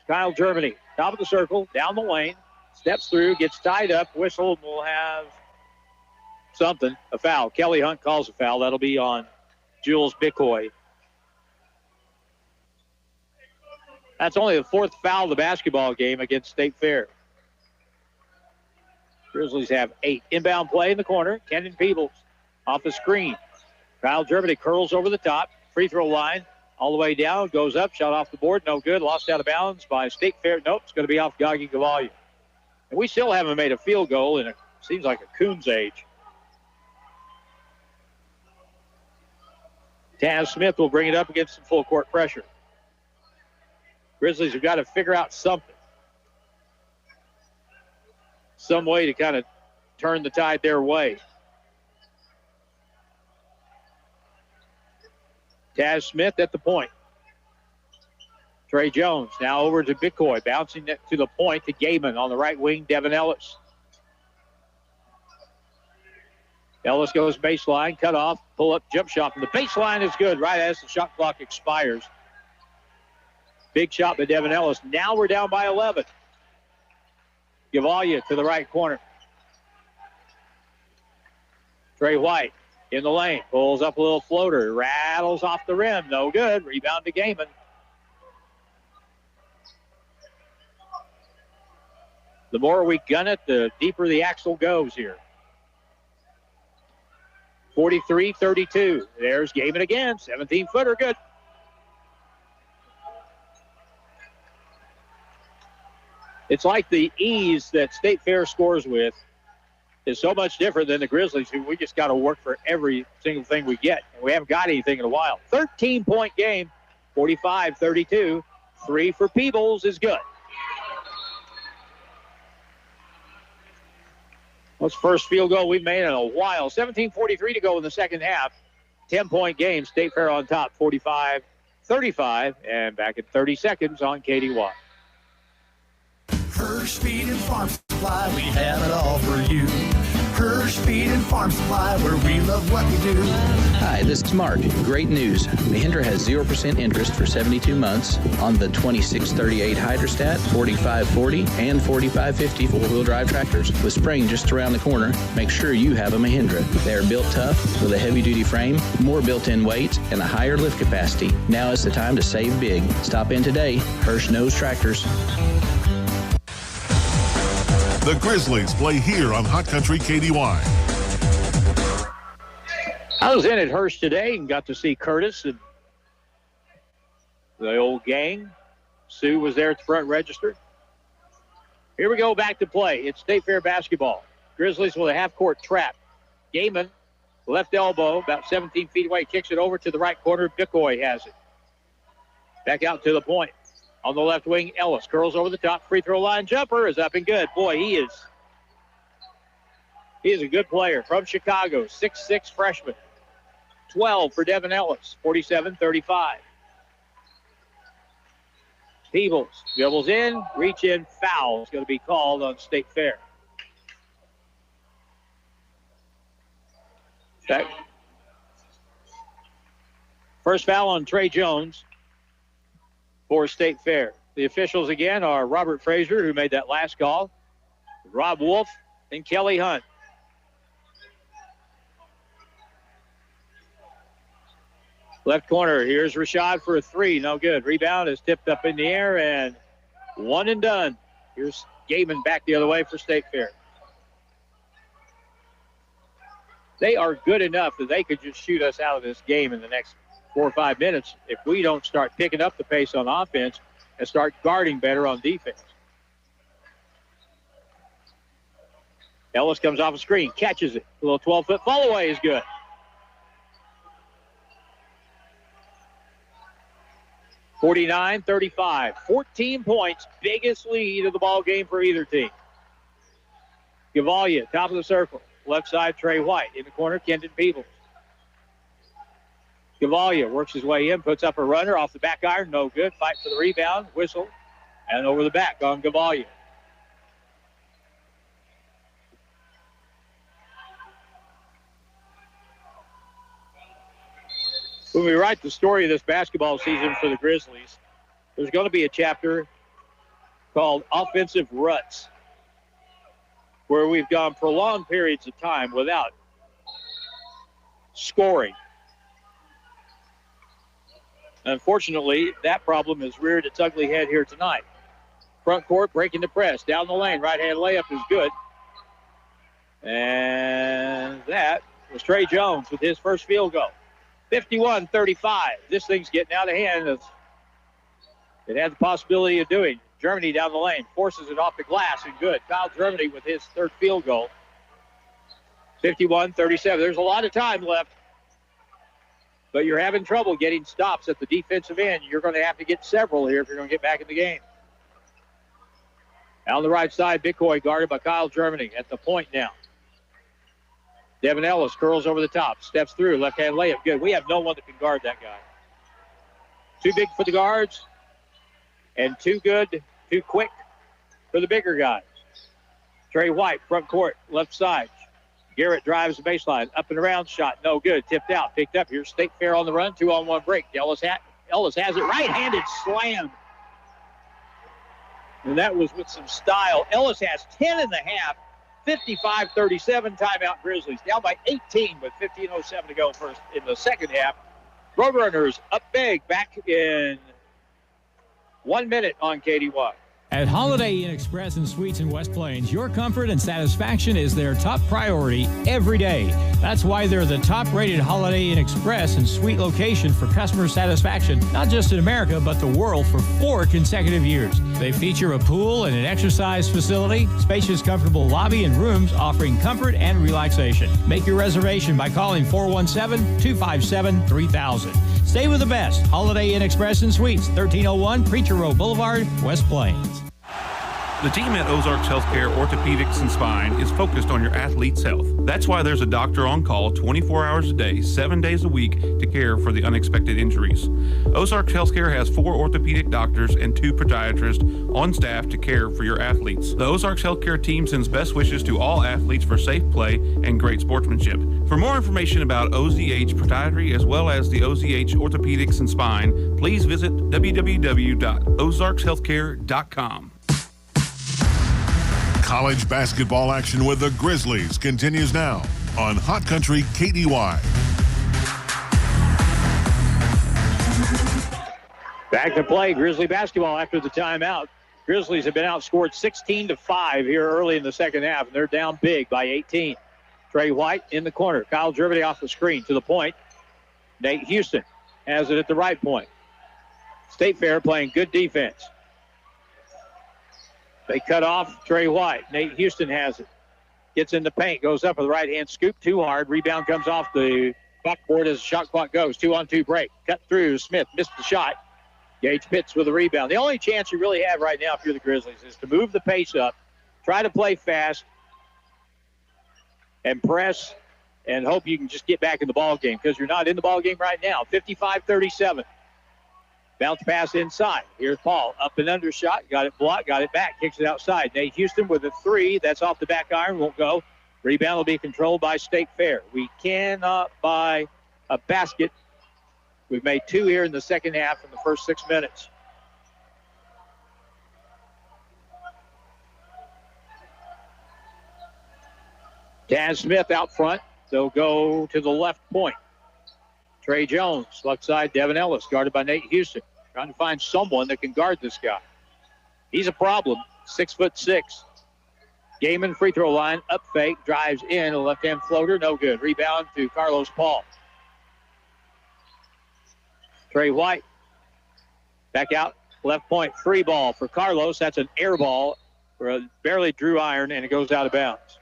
Kyle Germany, top of the circle, down the lane, steps through, gets tied up, whistle, and we'll have something, a foul. Kelly Hunt calls a foul. That'll be on Jules Bicoy. That's only the 4th foul of the basketball game against State Fair. Grizzlies have 8. Inbound play in the corner. Kenan Peebles off the screen. Kyle Germany curls over the top. Free throw line all the way down. Goes up. Shot off the board. No good. Lost out of bounds by State Fair. Nope. It's going to be off Gagi Gavalia. And we still haven't made a field goal in seems like a coon's age. Taz Smith will bring it up against some full court pressure. Grizzlies have got to figure out something. Some way to kind of turn the tide their way. Taz Smith at the point. Trey Jones now over to Bicoy, bouncing it to the point to Gaiman on the right wing, Devin Ellis. Ellis goes baseline, cut off, pull up, jump shot. And the baseline is good right as the shot clock expires. Big shot by Devin Ellis. Now we're down by 11. Gavalia to the right corner. Trey White in the lane. Pulls up a little floater. Rattles off the rim. No good. Rebound to Gaiman. The more we gun it, the deeper the axle goes here. 43-32. There's Gaiman again. 17-footer. Good. It's like the ease that State Fair scores with is so much different than the Grizzlies, who we just got to work for every single thing we get. And we haven't got anything in a while. 13-point game, 45-32. 3 for Peebles is good. That's the first field goal we've made in a while. 17:43 to go in the second half. 10-point game. State Fair on top, 45-35. And back at 30 seconds on KDY. Hirsch Feed and Farm Supply, we have it all for you. Hirsch Feed and Farm Supply, where we love what we do. Hi, this is Mark. Great news. Mahindra has 0% interest for 72 months on the 2638 Hydrostat, 4540, and 4550 four-wheel drive tractors. With spring just around the corner, make sure you have a Mahindra. They are built tough with a heavy-duty frame, more built-in weight, and a higher lift capacity. Now is the time to save big. Stop in today. Hirsch knows tractors. The Grizzlies play here on Hot Country KDY. I was in at Hirsch today and got to see Curtis and the old gang. Sue was there at the front register. Here we go, back to play. It's State Fair basketball. Grizzlies with a half-court trap. Gaiman, left elbow, about 17 feet away, kicks it over to the right corner. Bicoy has it. Back out to the point. On the left wing, Ellis curls over the top. Free throw line jumper is up and good. Boy, he is a good player from Chicago. 6'6" freshman. 12 for Devin Ellis. 47-35. Peebles dribbles in, reach in, foul is going to be called on State Fair. Okay. First foul on Trey Jones for State Fair. The officials again are Robert Frazier, who made that last call, Rob Wolf, and Kelly Hunt. Left corner, here's Rashad for a three. No good. Rebound is tipped up in the air and one and done. Here's Gaiman back the other way for State Fair. They are good enough that they could just shoot us out of this game in the next 4 or 5 minutes if we don't start picking up the pace on offense and start guarding better on defense. Ellis comes off a screen, catches it. A little 12-foot fall away is good. 49-35. 14 points, biggest lead of the ball game for either team. Gavalia, top of the circle. Left side, Trey White. In the corner, Kendon Peebles. Gavalia works his way in, puts up a runner off the back iron. No good. Fight for the rebound. Whistle. And over the back on Gavalia. When we write the story of this basketball season for the Grizzlies, there's going to be a chapter called Offensive Ruts, where we've gone prolonged periods of time without scoring. Unfortunately, that problem has reared its ugly head here tonight. Front court breaking the press. Down the lane, right-hand layup is good. And that was Trey Jones with his first field goal. 51-35. This thing's getting out of hand. It had the possibility of doing. Germany down the lane, forces it off the glass and good. Kyle Germany with his third field goal. 51-37. There's a lot of time left, but you're having trouble getting stops at the defensive end. You're going to have to get several here if you're going to get back in the game. On the right side, Bicoy guarded by Kyle Germany at the point now. Devin Ellis curls over the top, steps through, left-hand layup, good. We have no one that can guard that guy. Too big for the guards, and too good, too quick for the bigger guys. Trey White, front court, left side. Garrett drives the baseline, up and around, shot, no good, tipped out, picked up. Here's State Fair on the run, 2-on-1 break. Ellis has it, right-handed slam. And that was with some style. Ellis has 10 in the half. 55-37, timeout Grizzlies. Down by 18 with 15:07 to go first in the second half. Roadrunners up big, back in 1 minute on KDY. At Holiday Inn Express and Suites in West Plains, your comfort and satisfaction is their top priority every day. That's why they're the top-rated Holiday Inn Express and Suite location for customer satisfaction, not just in America, but the world for 4 consecutive years. They feature a pool and an exercise facility, spacious, comfortable lobby and rooms offering comfort and relaxation. Make your reservation by calling 417-257-3000. Stay with the best. Holiday Inn Express and Suites, 1301 Preacher Row Boulevard, West Plains. The team at Ozarks Healthcare Orthopedics and Spine is focused on your athlete's health. That's why there's a doctor on call 24 hours a day, 7 days a week to care for the unexpected injuries. Ozarks Healthcare has 4 orthopedic doctors and 2 podiatrists on staff to care for your athletes. The Ozarks Healthcare team sends best wishes to all athletes for safe play and great sportsmanship. For more information about OZH Podiatry as well as the OZH Orthopedics and Spine, please visit www.ozarkshealthcare.com. College basketball action with the Grizzlies continues now on Hot Country KDY. Back to play Grizzly basketball after the timeout. Grizzlies have been outscored 16-5 here early in the second half, and they're down big by 18. Trey White in the corner. Kyle Germany off the screen to the point. Nate Houston has it at the right point. State Fair playing good defense. They cut off Trey White. Nate Houston has it. Gets in the paint, goes up with the right-hand scoop, too hard. Rebound comes off the backboard as the shot clock goes. 2-on-2 break. Cut through. Smith missed the shot. Gage Pitts with the rebound. The only chance you really have right now if you're the Grizzlies is to move the pace up, try to play fast, and press, and hope you can just get back in the ball game because you're not in the ball game right now. 55-37. Bounce pass inside. Here's Paul. Up and under shot. Got it blocked. Got it back. Kicks it outside. Nate Houston with a 3. That's off the back iron. Won't go. Rebound will be controlled by State Fair. We cannot buy a basket. We've made 2 here in the second half in the first 6 minutes. Taz Smith out front. They'll go to the left point. Trey Jones, left side, Devin Ellis, guarded by Nate Houston. Trying to find someone that can guard this guy. He's a problem, 6'6". Gaiman free throw line, up fake, drives in, a left-hand floater, no good. Rebound to Carlos Paul. Trey White, back out, left point, free ball for Carlos. That's an air ball, barely drew iron, and it goes out of bounds.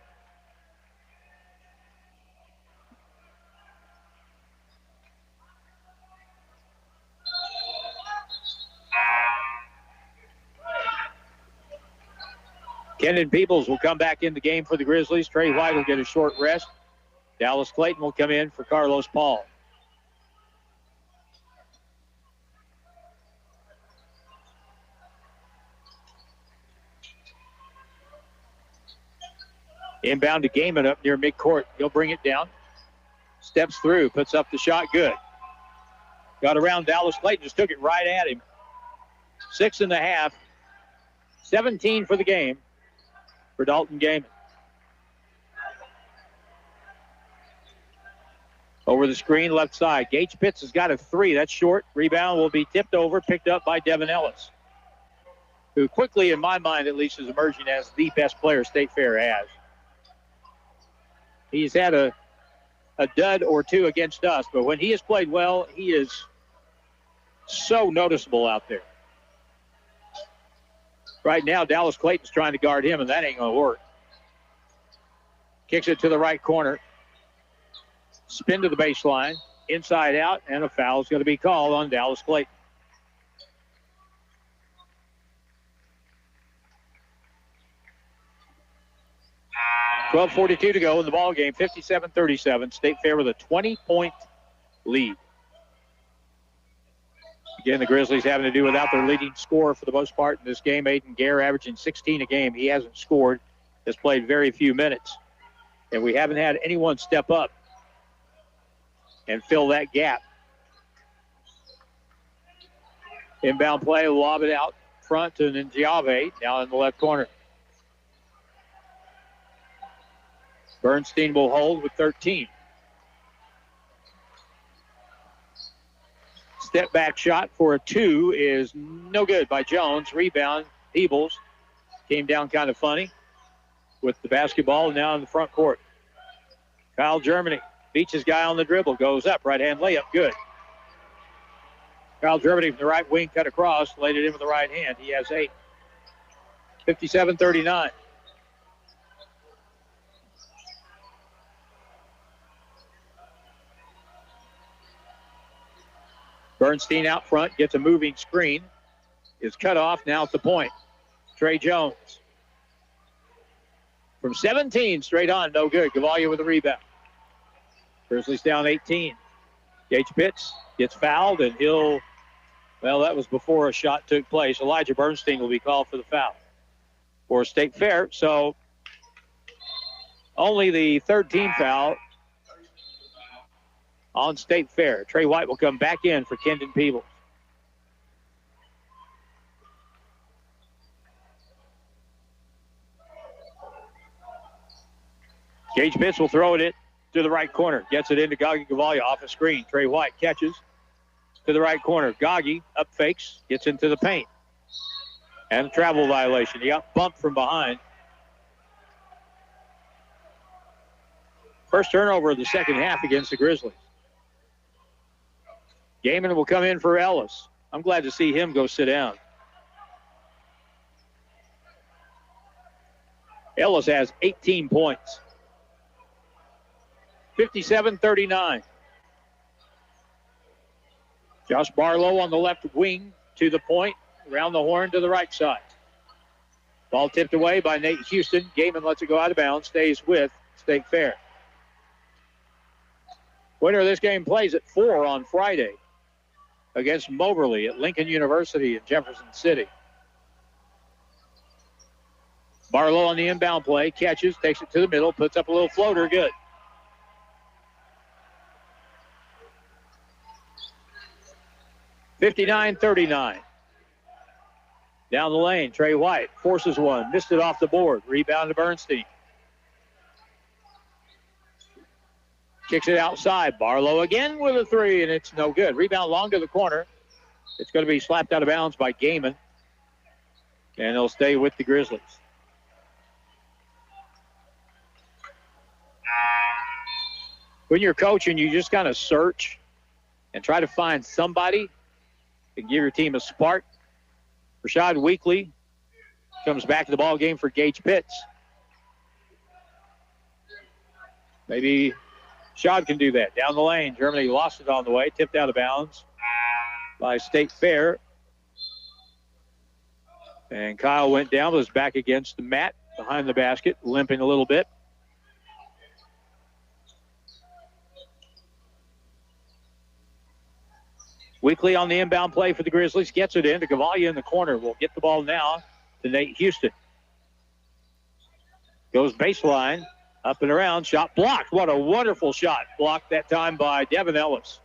Kendon Peebles will come back in the game for the Grizzlies. Trey White will get a short rest. Dallas Clayton will come in for Carlos Paul. Inbound to Gaiman up near midcourt. He'll bring it down. Steps through, puts up the shot, good. Got around Dallas Clayton, just took it right at him. 6.5. 17 for the game for Dalton Gaiman. Over the screen, left side. Gage Pitts has got a 3. That's short. Rebound will be tipped over, picked up by Devin Ellis, who quickly, in my mind at least, is emerging as the best player State Fair has. He's had a dud or two against us, but when he has played well, he is so noticeable out there. Right now, Dallas Clayton's trying to guard him, and that ain't going to work. Kicks it to the right corner. Spin to the baseline, inside out, and a foul is going to be called on Dallas Clayton. .12:42 to go in the ball game, 57-37. State Fair with a 20-point lead. Again, the Grizzlies having to do without their leading scorer for the most part in this game. Aiden Gare averaging 16 a game. He hasn't scored, has played very few minutes. And we haven't had anyone step up and fill that gap. Inbound play, lob it out front to Njiave, now in the left corner. Bernstein will hold with 13. Step back shot for a 2 is no good by Jones. Rebound, Peebles came down kind of funny with the basketball now in the front court. Kyle Germany beats his guy on the dribble, goes up, right-hand layup, good. Kyle Germany from the right wing cut across, laid it in with the right hand. He has 8. 57-39. Bernstein out front, gets a moving screen, is cut off, now at the point. Trey Jones. From 17, straight on, no good. Gavalia with a rebound. Grizzlies down 18. Gage Pitts gets fouled, and that was before a shot took place. Elijah Bernstein will be called for the foul for State Fair. So only the third team foul on State Fair. Trey White will come back in for Kendon Peebles. Gage Pitts will throw it to the right corner. Gets it into Gagi Gavalia off a screen. Trey White catches to the right corner. Gagi up fakes, gets into the paint. And a travel violation. He got bumped from behind. First turnover of the second half against the Grizzlies. Gaiman will come in for Ellis. I'm glad to see him go sit down. Ellis has 18 points. 57-39. Josh Barlow on the left wing to the point, around the horn to the right side. Ball tipped away by Nate Houston. Gaiman lets it go out of bounds, stays with State Fair. Winner of this game plays at 4 on Friday against Moberly at Lincoln University in Jefferson City. Barlow on the inbound play, catches, takes it to the middle, puts up a little floater, good. (59-39). Down the lane, Trey White forces one, missed it off the board. Rebound to Bernstein. Kicks it outside. Barlow again with a 3, and it's no good. Rebound long to the corner. It's going to be slapped out of bounds by Gaiman, and he'll stay with the Grizzlies. When you're coaching, you just kind of search and try to find somebody to give your team a spark. Rashad Weekly comes back to the ball game for Gage Pitts. Maybe Shad can do that. Down the lane, Germany lost it on the way, tipped out of bounds by State Fair. And Kyle went down, was back against the mat behind the basket, limping a little bit. Weekly on the inbound play for the Grizzlies. Gets it in to Gavalia in the corner. Will get the ball now to Nate Houston. Goes baseline, up and around. Shot blocked. What a wonderful shot. Blocked that time by Devin Ellis.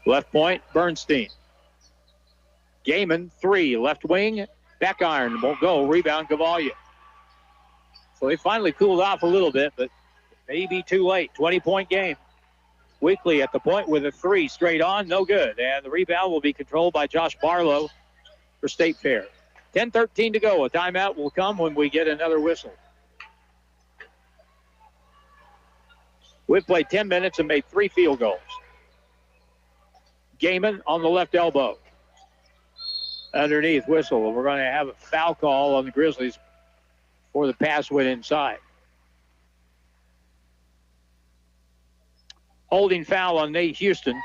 Left point, Bernstein. Gaiman, 3. Left wing, back iron. Won't go. Rebound, Gavalia. So they finally cooled off a little bit, but maybe too late. 20-point game. Weekly at the point with a 3 straight on. No good. And the rebound will be controlled by Josh Barlow for State Fair. 10:13 to go. A timeout will come when we get another whistle. We've played 10 minutes and made 3 field goals. Gaiman on the left elbow. Underneath whistle. We're going to have a foul call on the Grizzlies for the pass went inside. Holding foul on Nate Houston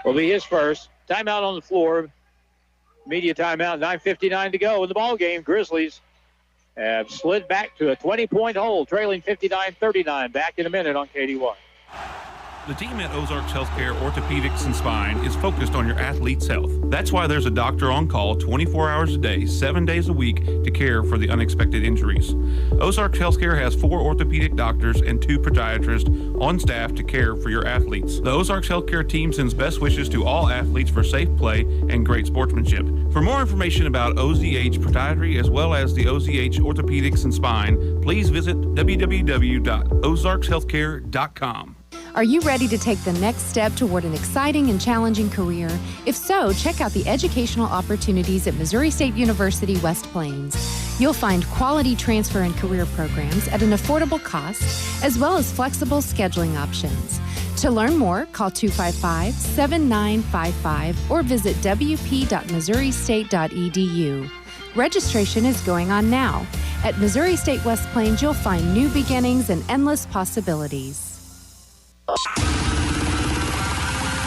will be his first. Timeout on the floor. Media timeout. 9:59 to go in the ball game. Grizzlies have slid back to a 20-point hold, trailing 59-39. Back in a minute on KD1. The team at Ozarks Healthcare Orthopedics and Spine is focused on your athlete's health. That's why there's a doctor on call 24 hours a day, 7 days a week to care for the unexpected injuries. Ozarks Healthcare has 4 orthopedic doctors and 2 podiatrists on staff to care for your athletes. The Ozarks Healthcare team sends best wishes to all athletes for safe play and great sportsmanship. For more information about OZH Podiatry as well as the OZH Orthopedics and Spine, please visit www.ozarkshealthcare.com. Are you ready to take the next step toward an exciting and challenging career? If so, check out the educational opportunities at Missouri State University West Plains. You'll find quality transfer and career programs at an affordable cost, as well as flexible scheduling options. To learn more, call 255-7955 or visit wp.missouristate.edu. Registration is going on now. At Missouri State West Plains, you'll find new beginnings and endless possibilities.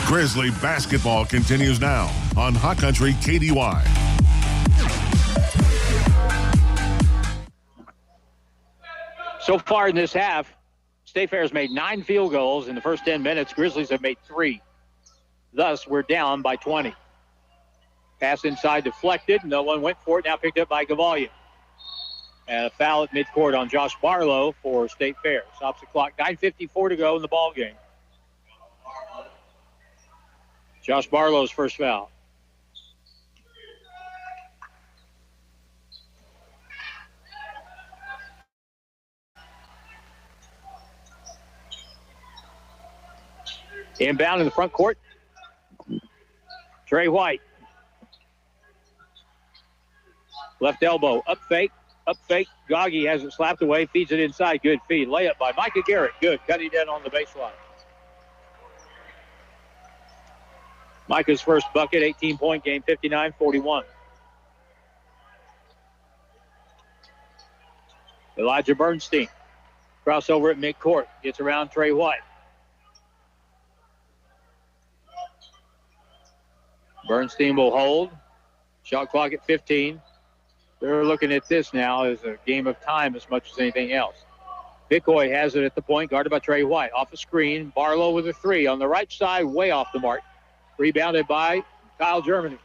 Grizzly basketball continues now on Hot Country KDY. So far in this half, State Fair has made 9 field goals in the first 10 minutes. Grizzlies have made 3. Thus, we're down by 20. Pass inside deflected. No one went for it. Now picked up by Gavalia. And a foul at midcourt on Josh Barlow for State Fair. Stops the clock. 9:54 to go in the ball game. Josh Barlow's first foul. Inbound in the front court. Trey White. Left elbow. Up fake. Goggy has it slapped away. Feeds it inside. Good feed. Layup by Micah Garrett. Good. Cutting in on the baseline. Micah's first bucket. 18-point game. 59-41. Elijah Bernstein. Crossover at midcourt. Gets around Trey White. Bernstein will hold. Shot clock at 15. They're looking at this now as a game of time as much as anything else. Bicoy has it at the point, guarded by Trey White. Off a screen, Barlow with a 3 on the right side, way off the mark. Rebounded by Kyle Germany.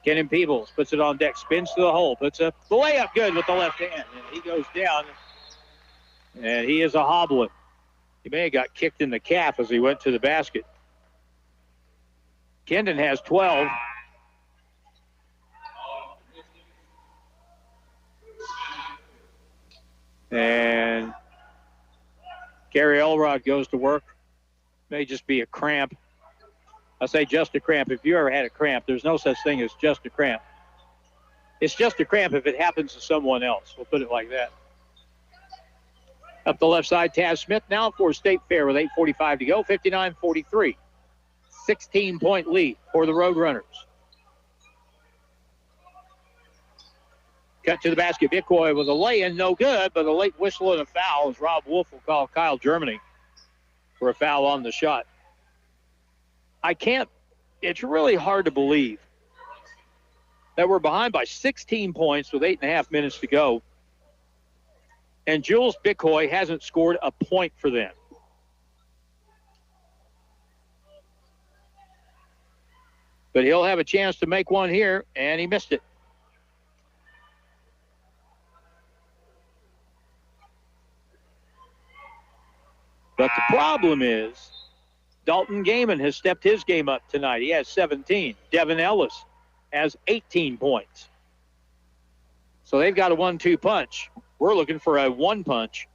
Kenan Peebles puts it on deck, spins to the hole, puts up the layup good with the left hand. And he goes down, and he is a hobbler. He may have got kicked in the calf as he went to the basket. Kendon has 12. And Gary Elrod goes to work. May just be a cramp. I say just a cramp. If you ever had a cramp, there's no such thing as just a cramp. It's just a cramp if it happens to someone else. We'll put it like that. Up the left side, Taz Smith now for State Fair with 8:45 to go. 59-43. 16-point lead for the Roadrunners. Cut to the basket. Bicoy with a lay-in, no good, but a late whistle and a foul as Rob Wolf will call Kyle Germany for a foul on the shot. it's really hard to believe that we're behind by 16 points with 8.5 minutes to go, and Jules Bicoy hasn't scored a point for them. But he'll have a chance to make one here, and he missed it. But the problem is Dalton Gaiman has stepped his game up tonight. He has 17. Devin Ellis has 18 points. So they've got a 1-2 punch. We're looking for a 1 punch.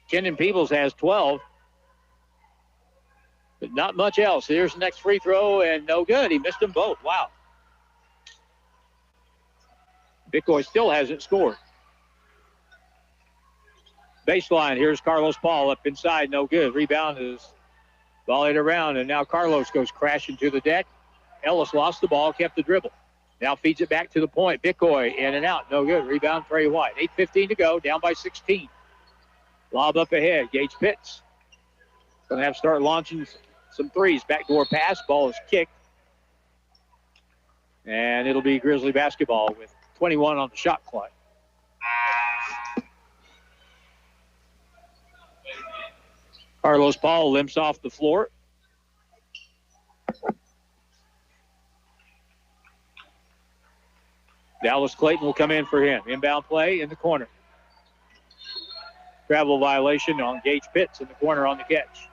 Kenan Peebles has 12. But not much else. Here's the next free throw, and no good. He missed them both. Wow. Bicoy still hasn't scored. Baseline, here's Carlos Paul up inside, no good. Rebound is volleyed around, and now Carlos goes crashing to the deck. Ellis lost the ball, kept the dribble. Now feeds it back to the point. Bicoy in and out, no good. Rebound, Trey White. 8:15 to go, down by 16. Lob up ahead, Gage Pitts. Going to have to start launching some threes. Backdoor pass, ball is kicked. And it'll be Grizzly basketball with 21 on the shot clock. Carlos Paul limps off the floor. Dallas Clayton will come in for him. Inbound play in the corner. Travel violation on Gage Pitts in the corner on the catch.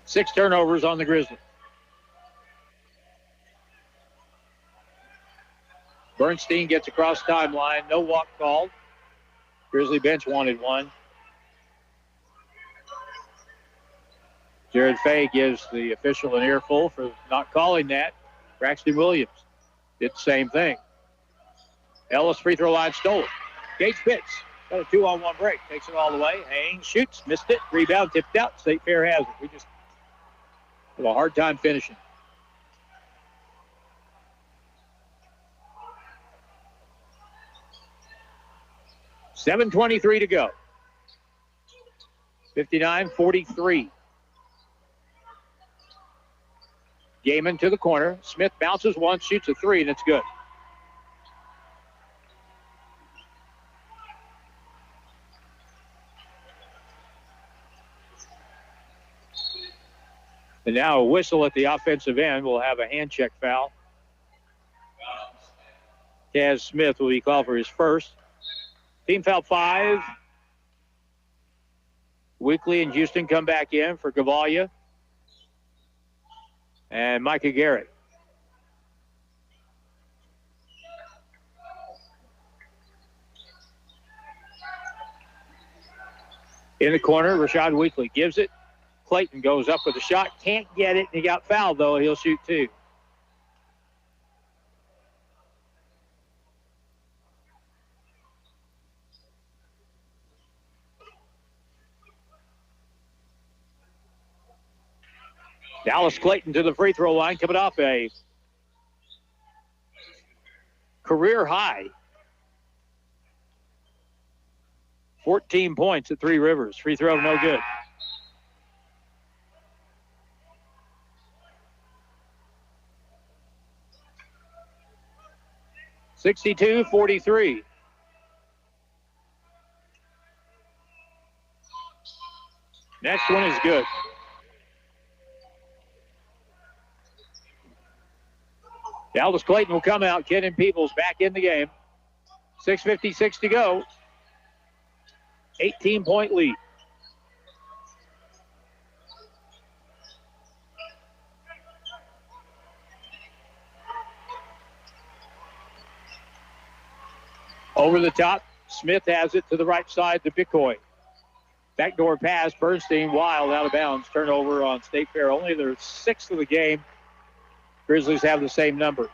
Six turnovers on the Grizzlies. Bernstein gets across timeline. No walk called. Grizzly bench wanted one. Jared Fay gives the official an earful for not calling that. Braxton Williams did the same thing. Ellis free throw line stolen. Gage Pitts got a 2-on-1 break. Takes it all the way. Haynes shoots. Missed it. Rebound tipped out. State Fair has it. We just have a hard time finishing. $7:23 to go. 59-43. Gaiman to the corner. Smith bounces one, shoots a three, and it's good. And now a whistle at the offensive end. We'll have a hand check foul. Taz Smith will be called for his first. Team foul 5. Weekly and Houston come back in for Gavalia and Micah Garrett. In the corner, Rashad Weekly gives it. Clayton goes up with a shot, can't get it, and he got fouled, though. He'll shoot two. Dallas Clayton to the free throw line, coming off a career high. 14 points at Three Rivers. Free throw, no good. (62-43). Next one is good. Dallas Clayton will come out. Kenan Peebles back in the game. 6:56 to go. 18-point lead. Over the top, Smith has it to the right side to Bicoy. Backdoor pass, Bernstein wild out of bounds. Turnover on State Fair. Only their 6th of the game. Grizzlies have the same number.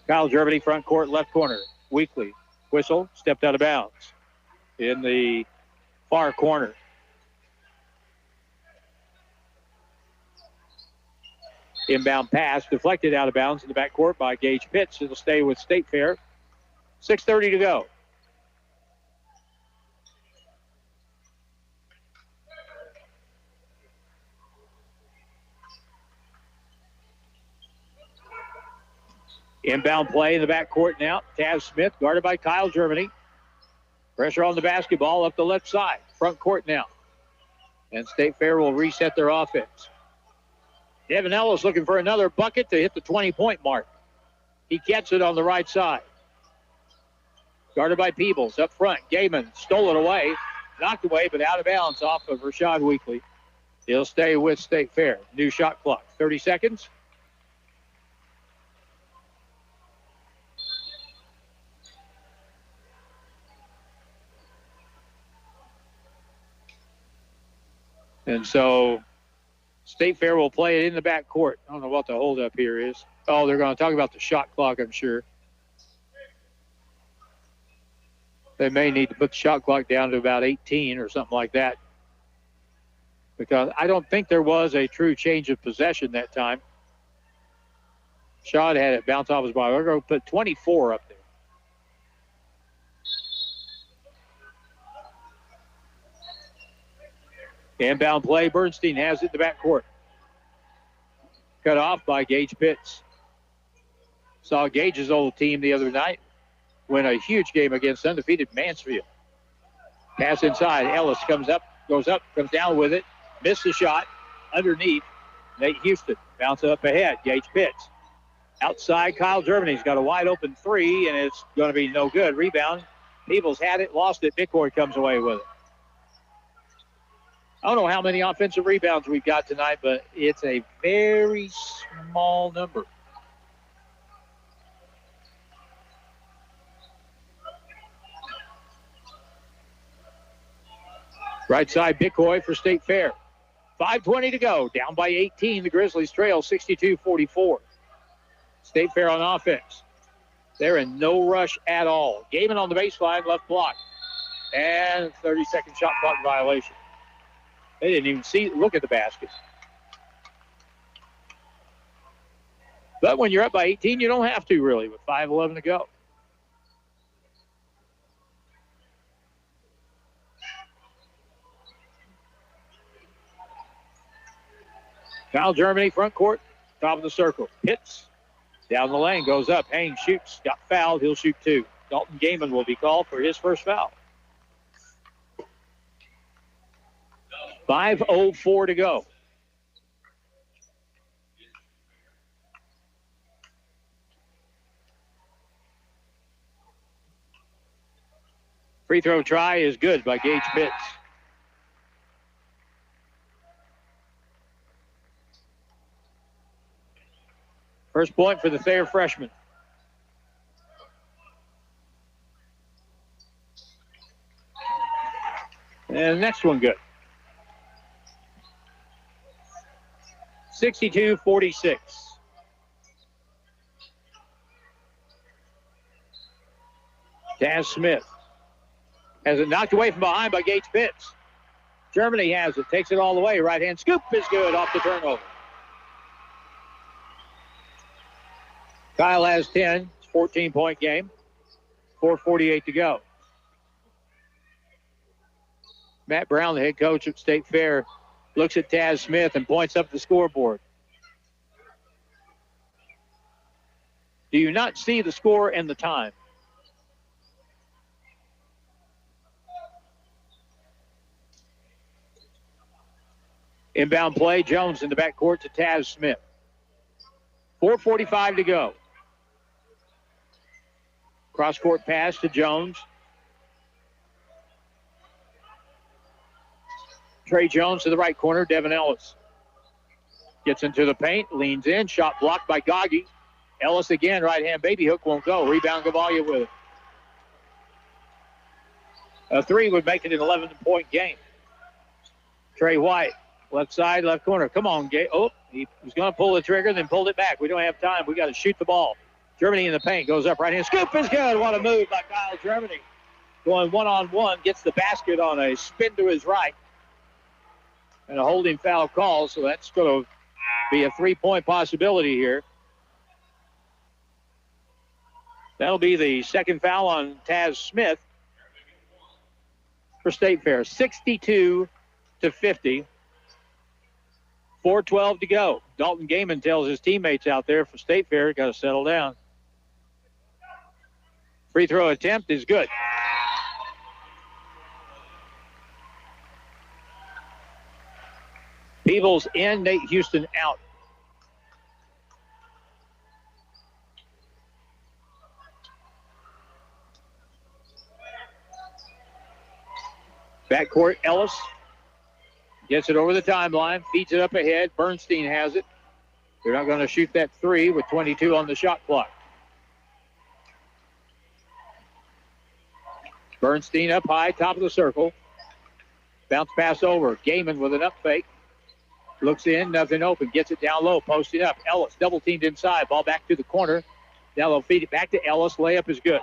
Kyle Germany, front court, left corner. Weekly. Whistle, stepped out of bounds. In the far corner. Inbound pass, deflected out of bounds in the backcourt by Gage Pitts. It'll stay with State Fair. 6:30 to go. Inbound play in the backcourt now. Taz Smith guarded by Kyle Germany. Pressure on the basketball up the left side. Front court now. And State Fair will reset their offense. Devin Ellis looking for another bucket to hit the 20-point mark. He gets it on the right side. Guarded by Peebles up front. Gaiman stole it away. Knocked away, but out of bounds off of Rashad Weekly. He'll stay with State Fair. New shot clock. 30 seconds. And so State Fair will play it in the backcourt. I don't know what the holdup here is. Oh, they're going to talk about the shot clock, I'm sure. They may need to put the shot clock down to about 18 or something like that. Because I don't think there was a true change of possession that time. Shad had it bounce off his body. We're going to put 24 up there. Inbound play. Bernstein has it in the backcourt. Cut off by Gage Pitts. Saw Gage's old team the other night win a huge game against undefeated Mansfield. Pass inside. Ellis comes up, goes up, comes down with it. Missed the shot. Underneath. Nate Houston. Bounce up ahead. Gage Pitts. Outside, Kyle Germany's got a wide open three, and it's going to be no good. Rebound. Peebles had it, lost it. Bickford comes away with it. I don't know how many offensive rebounds we've got tonight, but it's a very small number. Right side, Bickhoy for State Fair. 5:20 to go. Down by 18. The Grizzlies trail 62-44. State Fair on offense. They're in no rush at all. Gaiman on the baseline, left block. And 30-second shot clock violation. They didn't even look at the basket. But when you're up by 18, you don't have to really with 5:11 to go. Kyle Germany, front court, top of the circle. Hits, down the lane, goes up. Haynes shoots, got fouled. He'll shoot two. Dalton Gaiman will be called for his first foul. 5:04 to go. Free throw try is good by Gage Pitts. First point for the Thayer freshman. And the next one good. 62-46. Taz Smith has it knocked away from behind by Gage Pitts. Germany has it, takes it all the way. Right hand scoop is good off the turnover. Kyle has 10. It's a 14-point game. 4:48 to go. Matt Brown, the head coach at State Fair, looks at Taz Smith and points up the scoreboard. Do you not see the score and the time? Inbound play, Jones in the backcourt to Taz Smith. 4:45 to go. Cross-court pass to Jones. Trey Jones to the right corner. Devin Ellis gets into the paint, leans in, shot blocked by Goggy. Ellis again, right-hand baby hook won't go. Rebound Gavalia with it. A three would make it an 11-point game. Trey White, left side, left corner. Come on, Gay. Oh, he was going to pull the trigger, then pulled it back. We don't have time. We got to shoot the ball. Germany in the paint, goes up right-hand. Scoop is good. What a move by Kyle Germany. Going one-on-one, gets the basket on a spin to his right. And a holding foul call, so that's going to be a 3-point possibility here. That'll be the second foul on Taz Smith for State Fair. 62-50. 4:12 to go. Dalton Gaiman tells his teammates out there for State Fair, got to settle down. Free throw attempt is good. Peebles in, Nate Houston out. Backcourt, Ellis gets it over the timeline, feeds it up ahead. Bernstein has it. They're not going to shoot that three with 22 on the shot clock. Bernstein up high, top of the circle. Bounce pass over. Gaiman with an up fake. Looks in, nothing open. Gets it down low, posting up. Ellis double teamed inside. Ball back to the corner. Now they'll feed it back to Ellis. Layup is good.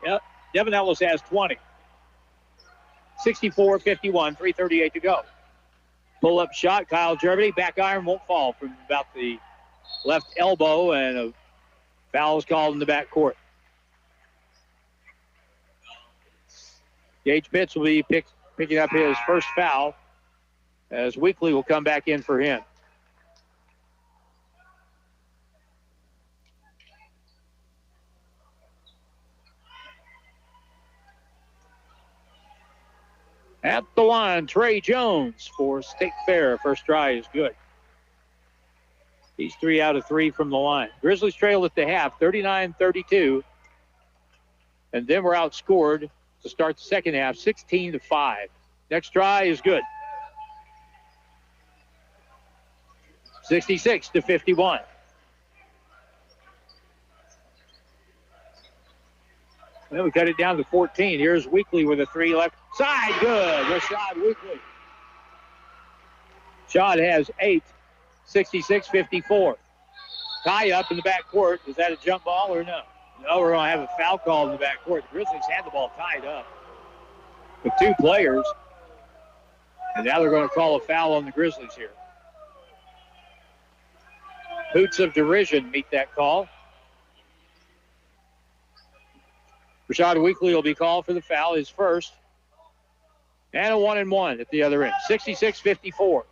Yep. Devin Ellis has 20. 64-51, 3:38 to go. Pull-up shot, Kyle Germany. Back iron won't fall from about the left elbow, and a foul is called in the backcourt. Gage Pitts will be picking up his first foul, as Weekly will come back in for him. At the line, Trey Jones for State Fair. First try is good. He's 3 out of 3 from the line. Grizzlies trail at the half, 39-32. And then we're outscored to start the second half, 16-5. Next try is good. 66-51. Well, we cut it down to 14. Here's Weekly with a 3 left side. Good. Rashad Weekly. Shot has 8. 66-54. Tie up in the backcourt. Is that a jump ball or no? No, we're going to have a foul call in the backcourt. The Grizzlies had the ball tied up with 2 players. And now they're going to call a foul on the Grizzlies here. Hoots of derision meet that call. Rashad Weekly will be called for the foul, his first. And a 1-and-1 at the other end. 66-54.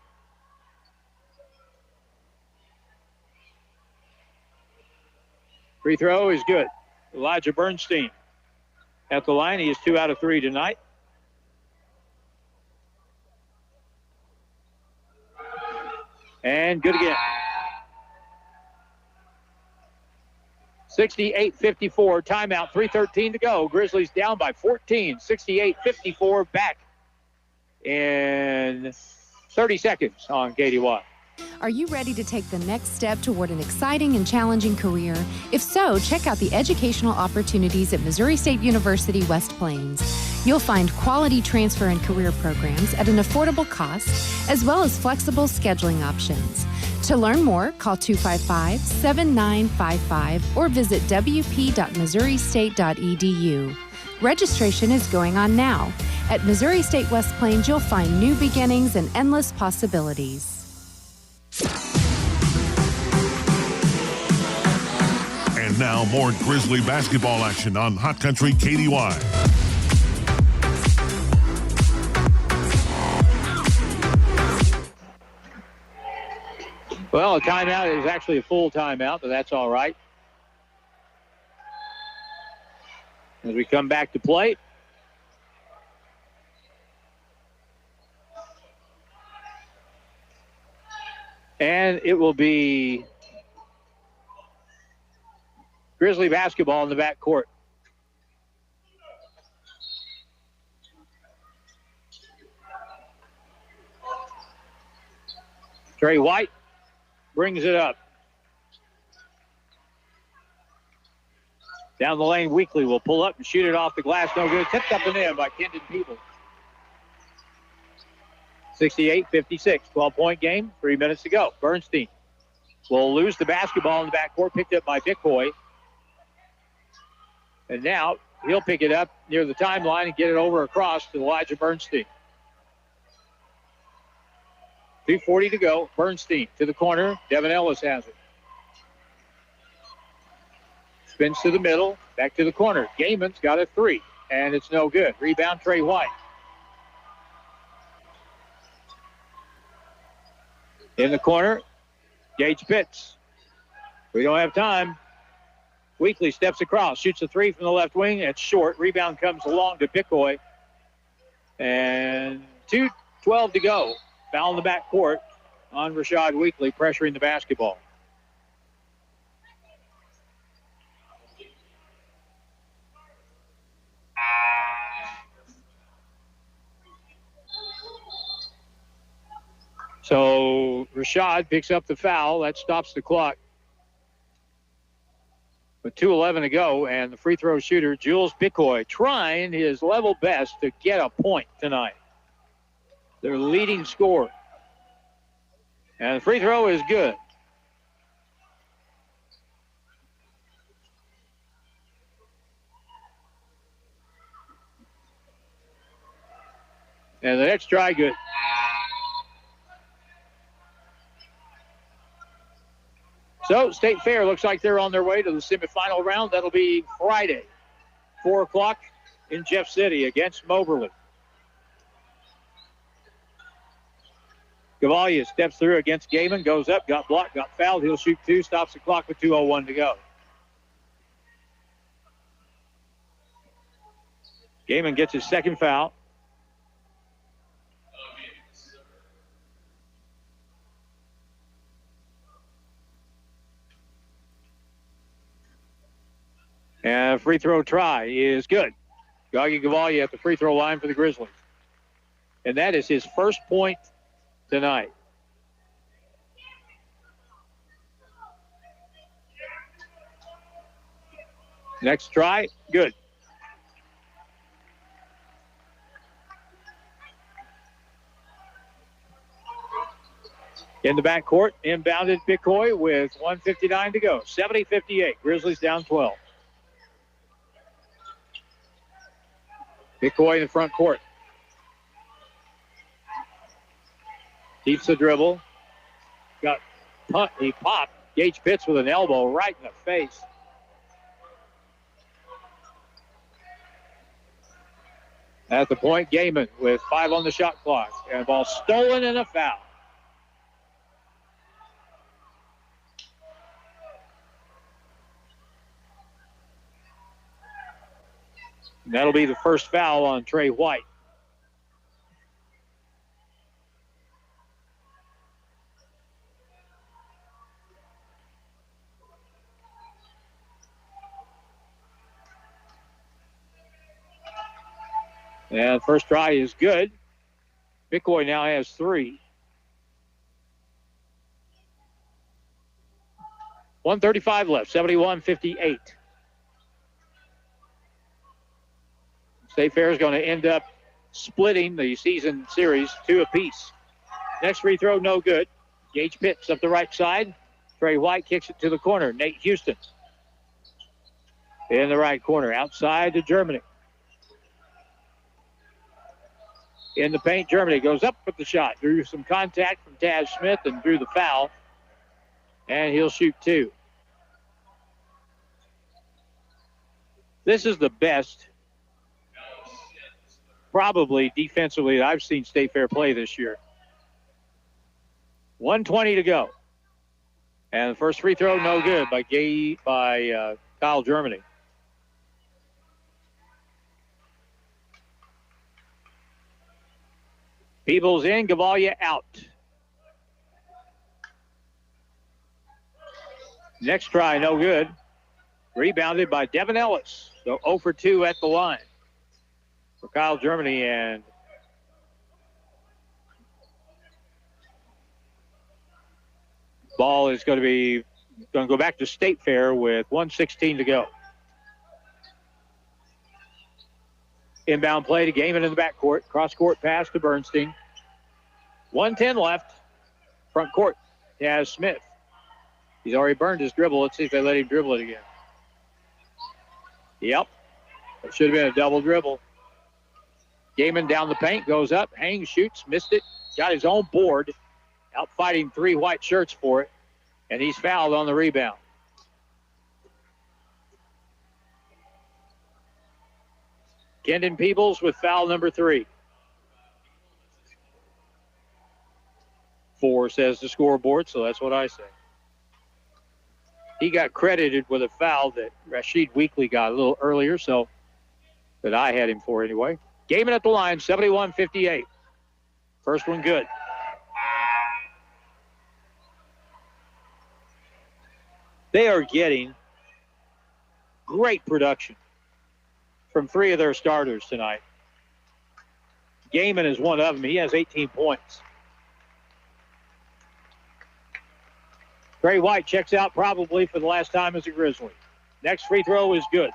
Free throw is good. Elijah Bernstein at the line. He is 2 out of 3 tonight. And good again. 68-54, timeout, 3:13 to go. Grizzlies down by 14, 68-54, back in 30 seconds on KDY. Are you ready to take the next step toward an exciting and challenging career? If so, check out the educational opportunities at Missouri State University West Plains. You'll find quality transfer and career programs at an affordable cost, as well as flexible scheduling options. To learn more, call 255-7955 or visit wp.missouristate.edu. Registration is going on now. At Missouri State West Plains, you'll find new beginnings and endless possibilities. And now more Grizzly basketball action on Hot Country KDY. Well, a timeout is actually a full timeout, but that's all right. As we come back to play. And it will be Grizzly basketball in the backcourt. Trey White brings it up. Down the lane, Weekly will pull up and shoot it off the glass. No good. Tipped up and in by Kendon Peebles. 68-56, 12-point game, 3 minutes to go. Bernstein will lose the basketball in the backcourt, picked up by Bickhoy. And now he'll pick it up near the timeline and get it over across to Elijah Bernstein. 2:40 to go. Bernstein to the corner. Devin Ellis has it. Spins to the middle, back to the corner. Gaiman's got a three, and it's no good. Rebound, Trey White. In the corner, Gage Pitts. We don't have time. Weekly steps across, shoots a three from the left wing. It's short. Rebound comes along to Picoy. And 2:12 to go. Foul in the backcourt on Rashad Weekly, pressuring the basketball. So Rashad picks up the foul. That stops the clock. With 2:11 to go, and the free throw shooter, Jules Picoy, trying his level best to get a point tonight. Their leading scorer. And the free throw is good. And the next try, good. So State Fair looks like they're on their way to the semifinal round. That'll be Friday, 4 o'clock in Jeff City against Moberly. Gavalia steps through against Gaiman, goes up, got blocked, got fouled. He'll shoot two, stops the clock with 2:01 to go. Gaiman gets his second foul. And free throw try is good. Gagi Gavalia at the free throw line for the Grizzlies. And that is his first point tonight. Next try, good. In the backcourt, inbounded Picoy with 1:59 to go. 70-58. Grizzlies down 12. Picoy in the front court. Keeps the dribble. He popped. Gage Pitts with an elbow right in the face. At the point, Gaiman with 5 on the shot clock. And the ball stolen and a foul. And that'll be the first foul on Trey White. And first try is good. Picoy now has 3. 1:35 left, 71-58. State Fair is going to end up splitting the season series 2 apiece. Next free throw, no good. Gage Pitts up the right side. Trey White kicks it to the corner. Nate Houston in the right corner, outside to Germany. In the paint, Germany goes up with the shot. Drew some contact from Taz Smith and drew the foul. And he'll shoot 2. This is the best, probably defensively, that I've seen State Fair play this year. 1:20 to go. And the first free throw, no good by Kyle Germany. Peebles in, Gavalia out. Next try, no good. Rebounded by Devin Ellis. So 0 for 2 at the line for Kyle Germany. And ball is going to go back to State Fair with 1:16 to go. Inbound play to Gaiman in the backcourt. Cross-court pass to Bernstein. 1:10 left. Front court has Smith. He's already burned his dribble. Let's see if they let him dribble it again. Yep. It should have been a double dribble. Gaiman down the paint, goes up, hangs, shoots, missed it. Got his own board. Out fighting 3 white shirts for it. And he's fouled on the rebound. Kendon Peebles with foul number 3. 4 says the scoreboard, so that's what I say. He got credited with a foul that Rashid Weekly got a little earlier, so that I had him for anyway. Gaiman at the line, 71-58. First one good. They are getting great production from 3 of their starters tonight. Gaiman is one of them. He has 18 points. Trey White checks out probably for the last time as a Grizzly. Next free throw is good.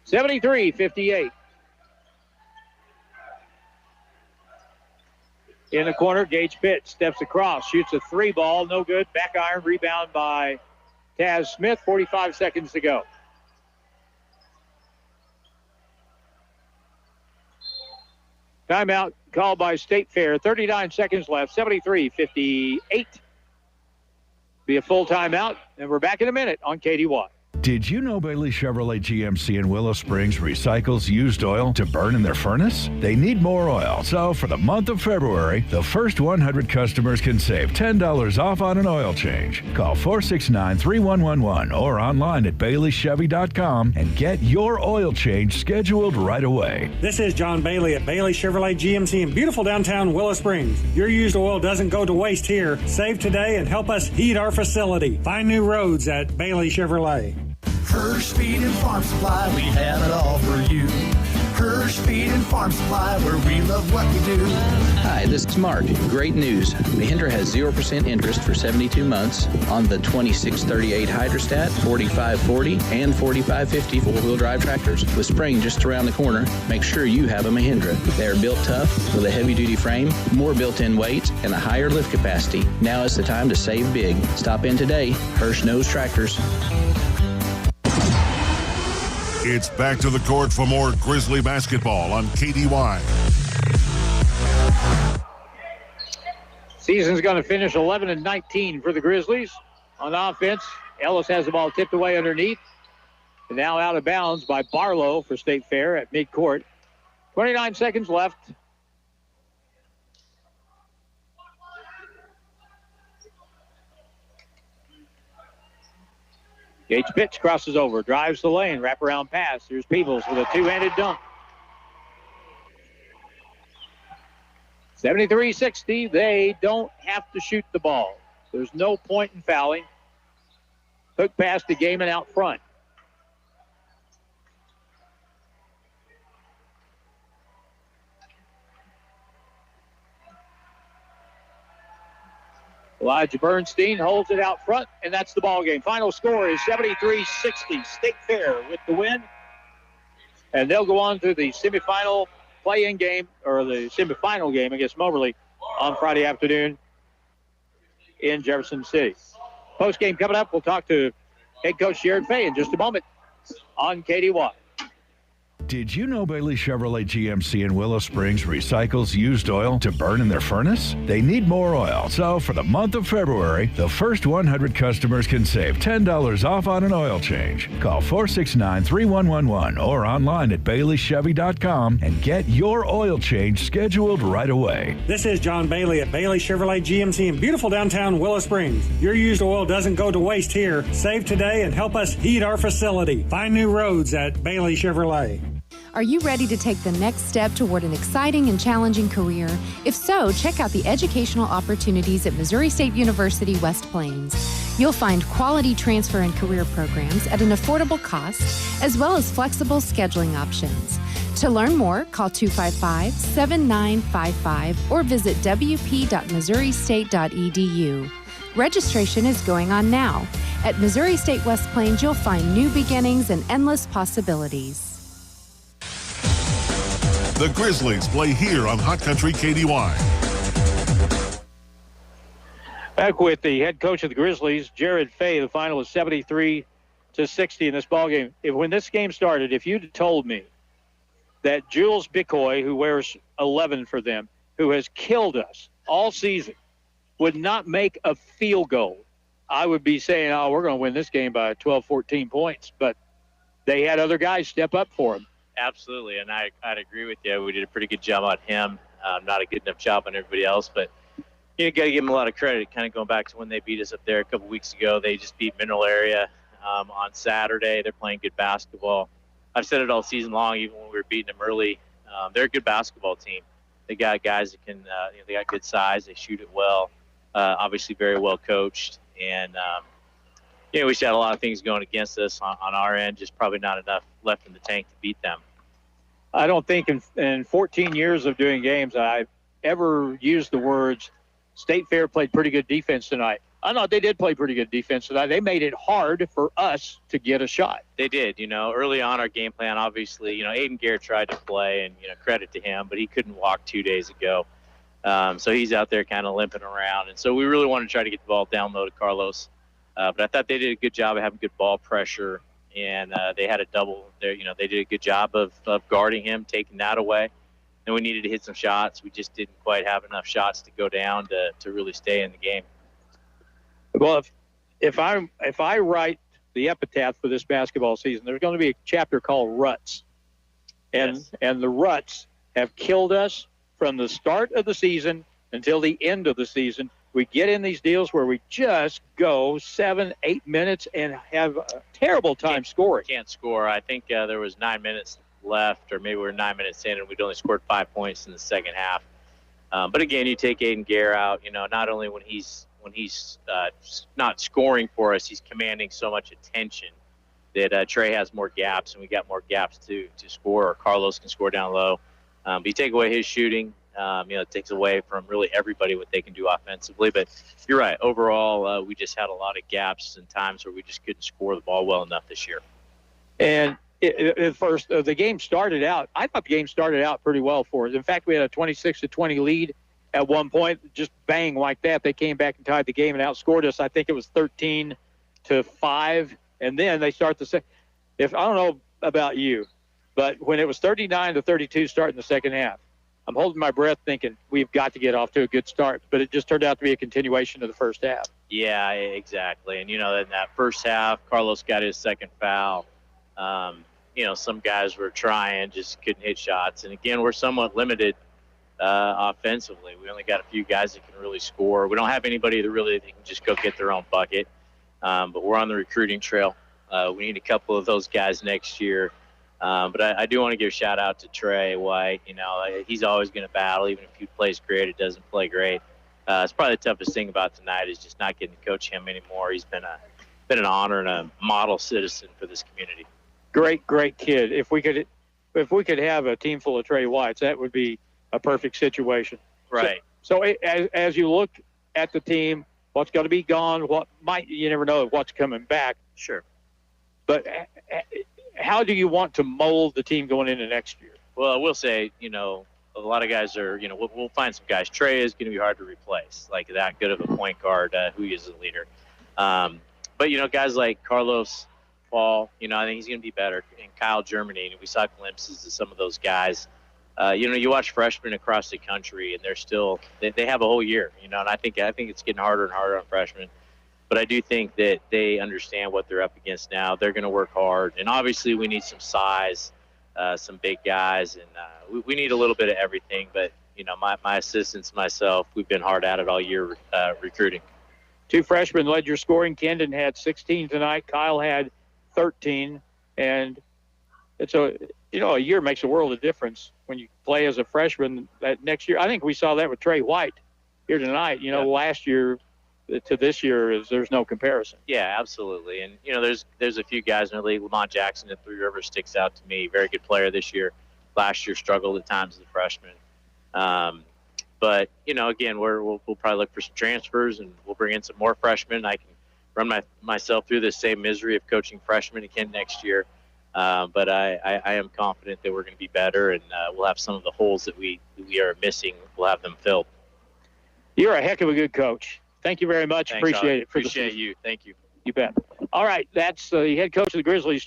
73-58. In the corner, Gage Pitt steps across, shoots a 3 ball, no good. Back iron, rebound by Taz Smith, 45 seconds to go. Timeout called by State Fair. 39 seconds left. 73-58. Be a full timeout, and we're back in a minute on KDY. Did you know Bailey Chevrolet GMC in Willow Springs recycles used oil to burn in their furnace? They need more oil, so for the month of February, the first 100 customers can save $10 off on an oil change. Call 469-3111 or online at BaileyChevy.com and get your oil change scheduled right away. This is John Bailey at Bailey Chevrolet GMC in beautiful downtown Willow Springs. Your used oil doesn't go to waste here. Save today and help us heat our facility. Find new roads at Bailey Chevrolet. Hirsch Feed and Farm Supply, we have it all for you. Hirsch Feed and Farm Supply, where we love what we do. Hi, this is Mark. Great news. Mahindra has 0% interest for 72 months on the 2638 Hydrostat, 4540, and 4550 four-wheel drive tractors. With spring just around the corner, make sure you have a Mahindra. They are built tough with a heavy-duty frame, more built-in weight, and a higher lift capacity. Now is the time to save big. Stop in today. Hirsch knows tractors. It's back to the court for more Grizzly basketball on KDY. Season's going to finish 11-19 for the Grizzlies. On offense, Ellis has the ball tipped away underneath. And now out of bounds by Barlow for State Fair at midcourt. 29 seconds left. Gage Pitts crosses over, drives the lane, wraparound pass. Here's Peebles with a two-handed dunk. 73-60. They don't have to shoot the ball. There's no point in fouling. Hook pass to Gaiman out front. Elijah Bernstein holds it out front, and that's the ball game. Final score is 73-60. State Fair with the win. And they'll go on to the semifinal play-in game, or the semifinal game against Moberly on Friday afternoon in Jefferson City. Post-game coming up, we'll talk to head coach Jared Fay in just a moment on KDY. Did you know Bailey Chevrolet GMC in Willow Springs recycles used oil to burn in their furnace? They need more oil, so for the month of February, the first 100 customers can save $10 off on an oil change. Call 469-3111 or online at BaileyChevy.com and get your oil change scheduled right away. This is John Bailey at Bailey Chevrolet GMC in beautiful downtown Willow Springs. Your used oil doesn't go to waste here. Save today and help us heat our facility. Find new roads at Bailey Chevrolet. Are you ready to take the next step toward an exciting and challenging career? If so, check out the educational opportunities at Missouri State University West Plains. You'll find quality transfer and career programs at an affordable cost, as well as flexible scheduling options. To learn more, call 255-7955 or visit wp.missouristate.edu. Registration is going on now. At Missouri State West Plains, you'll find new beginnings and endless possibilities. The Grizzlies play here on Hot Country KDY. Back with the head coach of the Grizzlies, Jared Fay. The final is 73-60 in this ballgame. When this game started, if you'd told me that Jules Bicoy, who wears 11 for them, who has killed us all season, would not make a field goal, I would be saying, oh, we're going to win this game by 12, 14 points. But they had other guys step up for them. Absolutely, and I'd agree with you. We did a pretty good job on him. Not a good enough job on everybody else, but you got to give them a lot of credit. Kind of going back to when they beat us up there a couple weeks ago. They just beat Mineral Area on Saturday. They're playing good basketball. I've said it all season long, even when we were beating them early. They're a good basketball team. They got guys that can, they got good size. They shoot it well. Obviously, very well coached. And, we just had a lot of things going against us on our end, just probably not enough left in the tank to beat them. I don't think in 14 years of doing games I've ever used the words State Fair played pretty good defense tonight. I know they did play pretty good defense tonight. They made it hard for us to get a shot. They did. Early on our game plan, obviously, Aiden Garrett tried to play, and, credit to him, but he couldn't walk 2 days ago. So he's out there kind of limping around. And so we really wanted to try to get the ball down low to Carlos. But I thought they did a good job of having good ball pressure, and they had a double there. They did a good job of guarding him, taking that away. And we needed to hit some shots. We just didn't quite have enough shots to go down to really stay in the game. Well, if I write the epitaph for this basketball season, there's going to be a chapter called Ruts. And the ruts have killed us from the start of the season until the end of the season. We get in these deals where we just go 7-8 minutes and have a terrible time scoring. Can't score. I think there was 9 minutes left, or maybe we were 9 minutes in, and we'd only scored 5 points in the second half. But again, you take Aiden Garrett out, not only when he's not scoring for us, he's commanding so much attention that Trey has more gaps, and we got more gaps to score, or Carlos can score down low. But you take away his shooting, it takes away from really everybody what they can do offensively. But you're right. Overall, we just had a lot of gaps and times where we just couldn't score the ball well enough this year. And at first, the game started out. I thought the game started out pretty well for us. In fact, we had a 26-20 lead at one point. Just bang like that, they came back and tied the game and outscored us. I think it was 13-5, and then they start the second. I don't know about you, but when it was 39-32 starting the second half, I'm holding my breath thinking we've got to get off to a good start, but it just turned out to be a continuation of the first half. Yeah, exactly. And, in that first half, Carlos got his second foul. Some guys were trying, just couldn't hit shots. And, again, we're somewhat limited offensively. We only got a few guys that can really score. We don't have anybody that can just go get their own bucket. But we're on the recruiting trail. We need a couple of those guys next year. But I do want to give a shout out to Trey White. He's always going to battle, even if he plays great, it doesn't play great. It's probably the toughest thing about tonight is just not getting to coach him anymore. He's been an honor and a model citizen for this community. Great kid. If we could have a team full of Trey Whites, that would be a perfect situation. Right. So as you look at the team, what's going to be gone, you never know what's coming back. Sure. But how do you want to mold the team going into next year? Well, I will say, a lot of guys are, we'll find some guys. Trey is going to be hard to replace, like that good of a point guard who is a leader. But, guys like Carlos, Paul, I think he's going to be better. And Kyle Germany, we saw glimpses of some of those guys. You watch freshmen across the country, and they're still they have a whole year, and I think it's getting harder and harder on freshmen. But I do think that they understand what they're up against now. They're going to work hard, and obviously we need some size, some big guys, and we need a little bit of everything. But my assistants, myself, we've been hard at it all year recruiting. 2 freshmen led your scoring. Kendon had 16 tonight. Kyle had 13, and it's a year makes a world of difference when you play as a freshman. That next year, I think we saw that with Trey White here tonight. Last year to this year there's no comparison. Yeah, absolutely. And there's a few guys in the league. Lamont Jackson at Three Rivers sticks out to me. Very good player this year. Last year struggled at times as a freshman. But again, we'll probably look for some transfers, and we'll bring in some more freshmen. I can run myself through the same misery of coaching freshmen again next year. But I am confident that we're going to be better, and we'll have some of the holes that we are missing. We'll have them filled. You're a heck of a good coach. Thank you very much. Thanks, Appreciate Alex. it. Appreciate you. Thank you. You bet. All right. That's the head coach of the Grizzlies,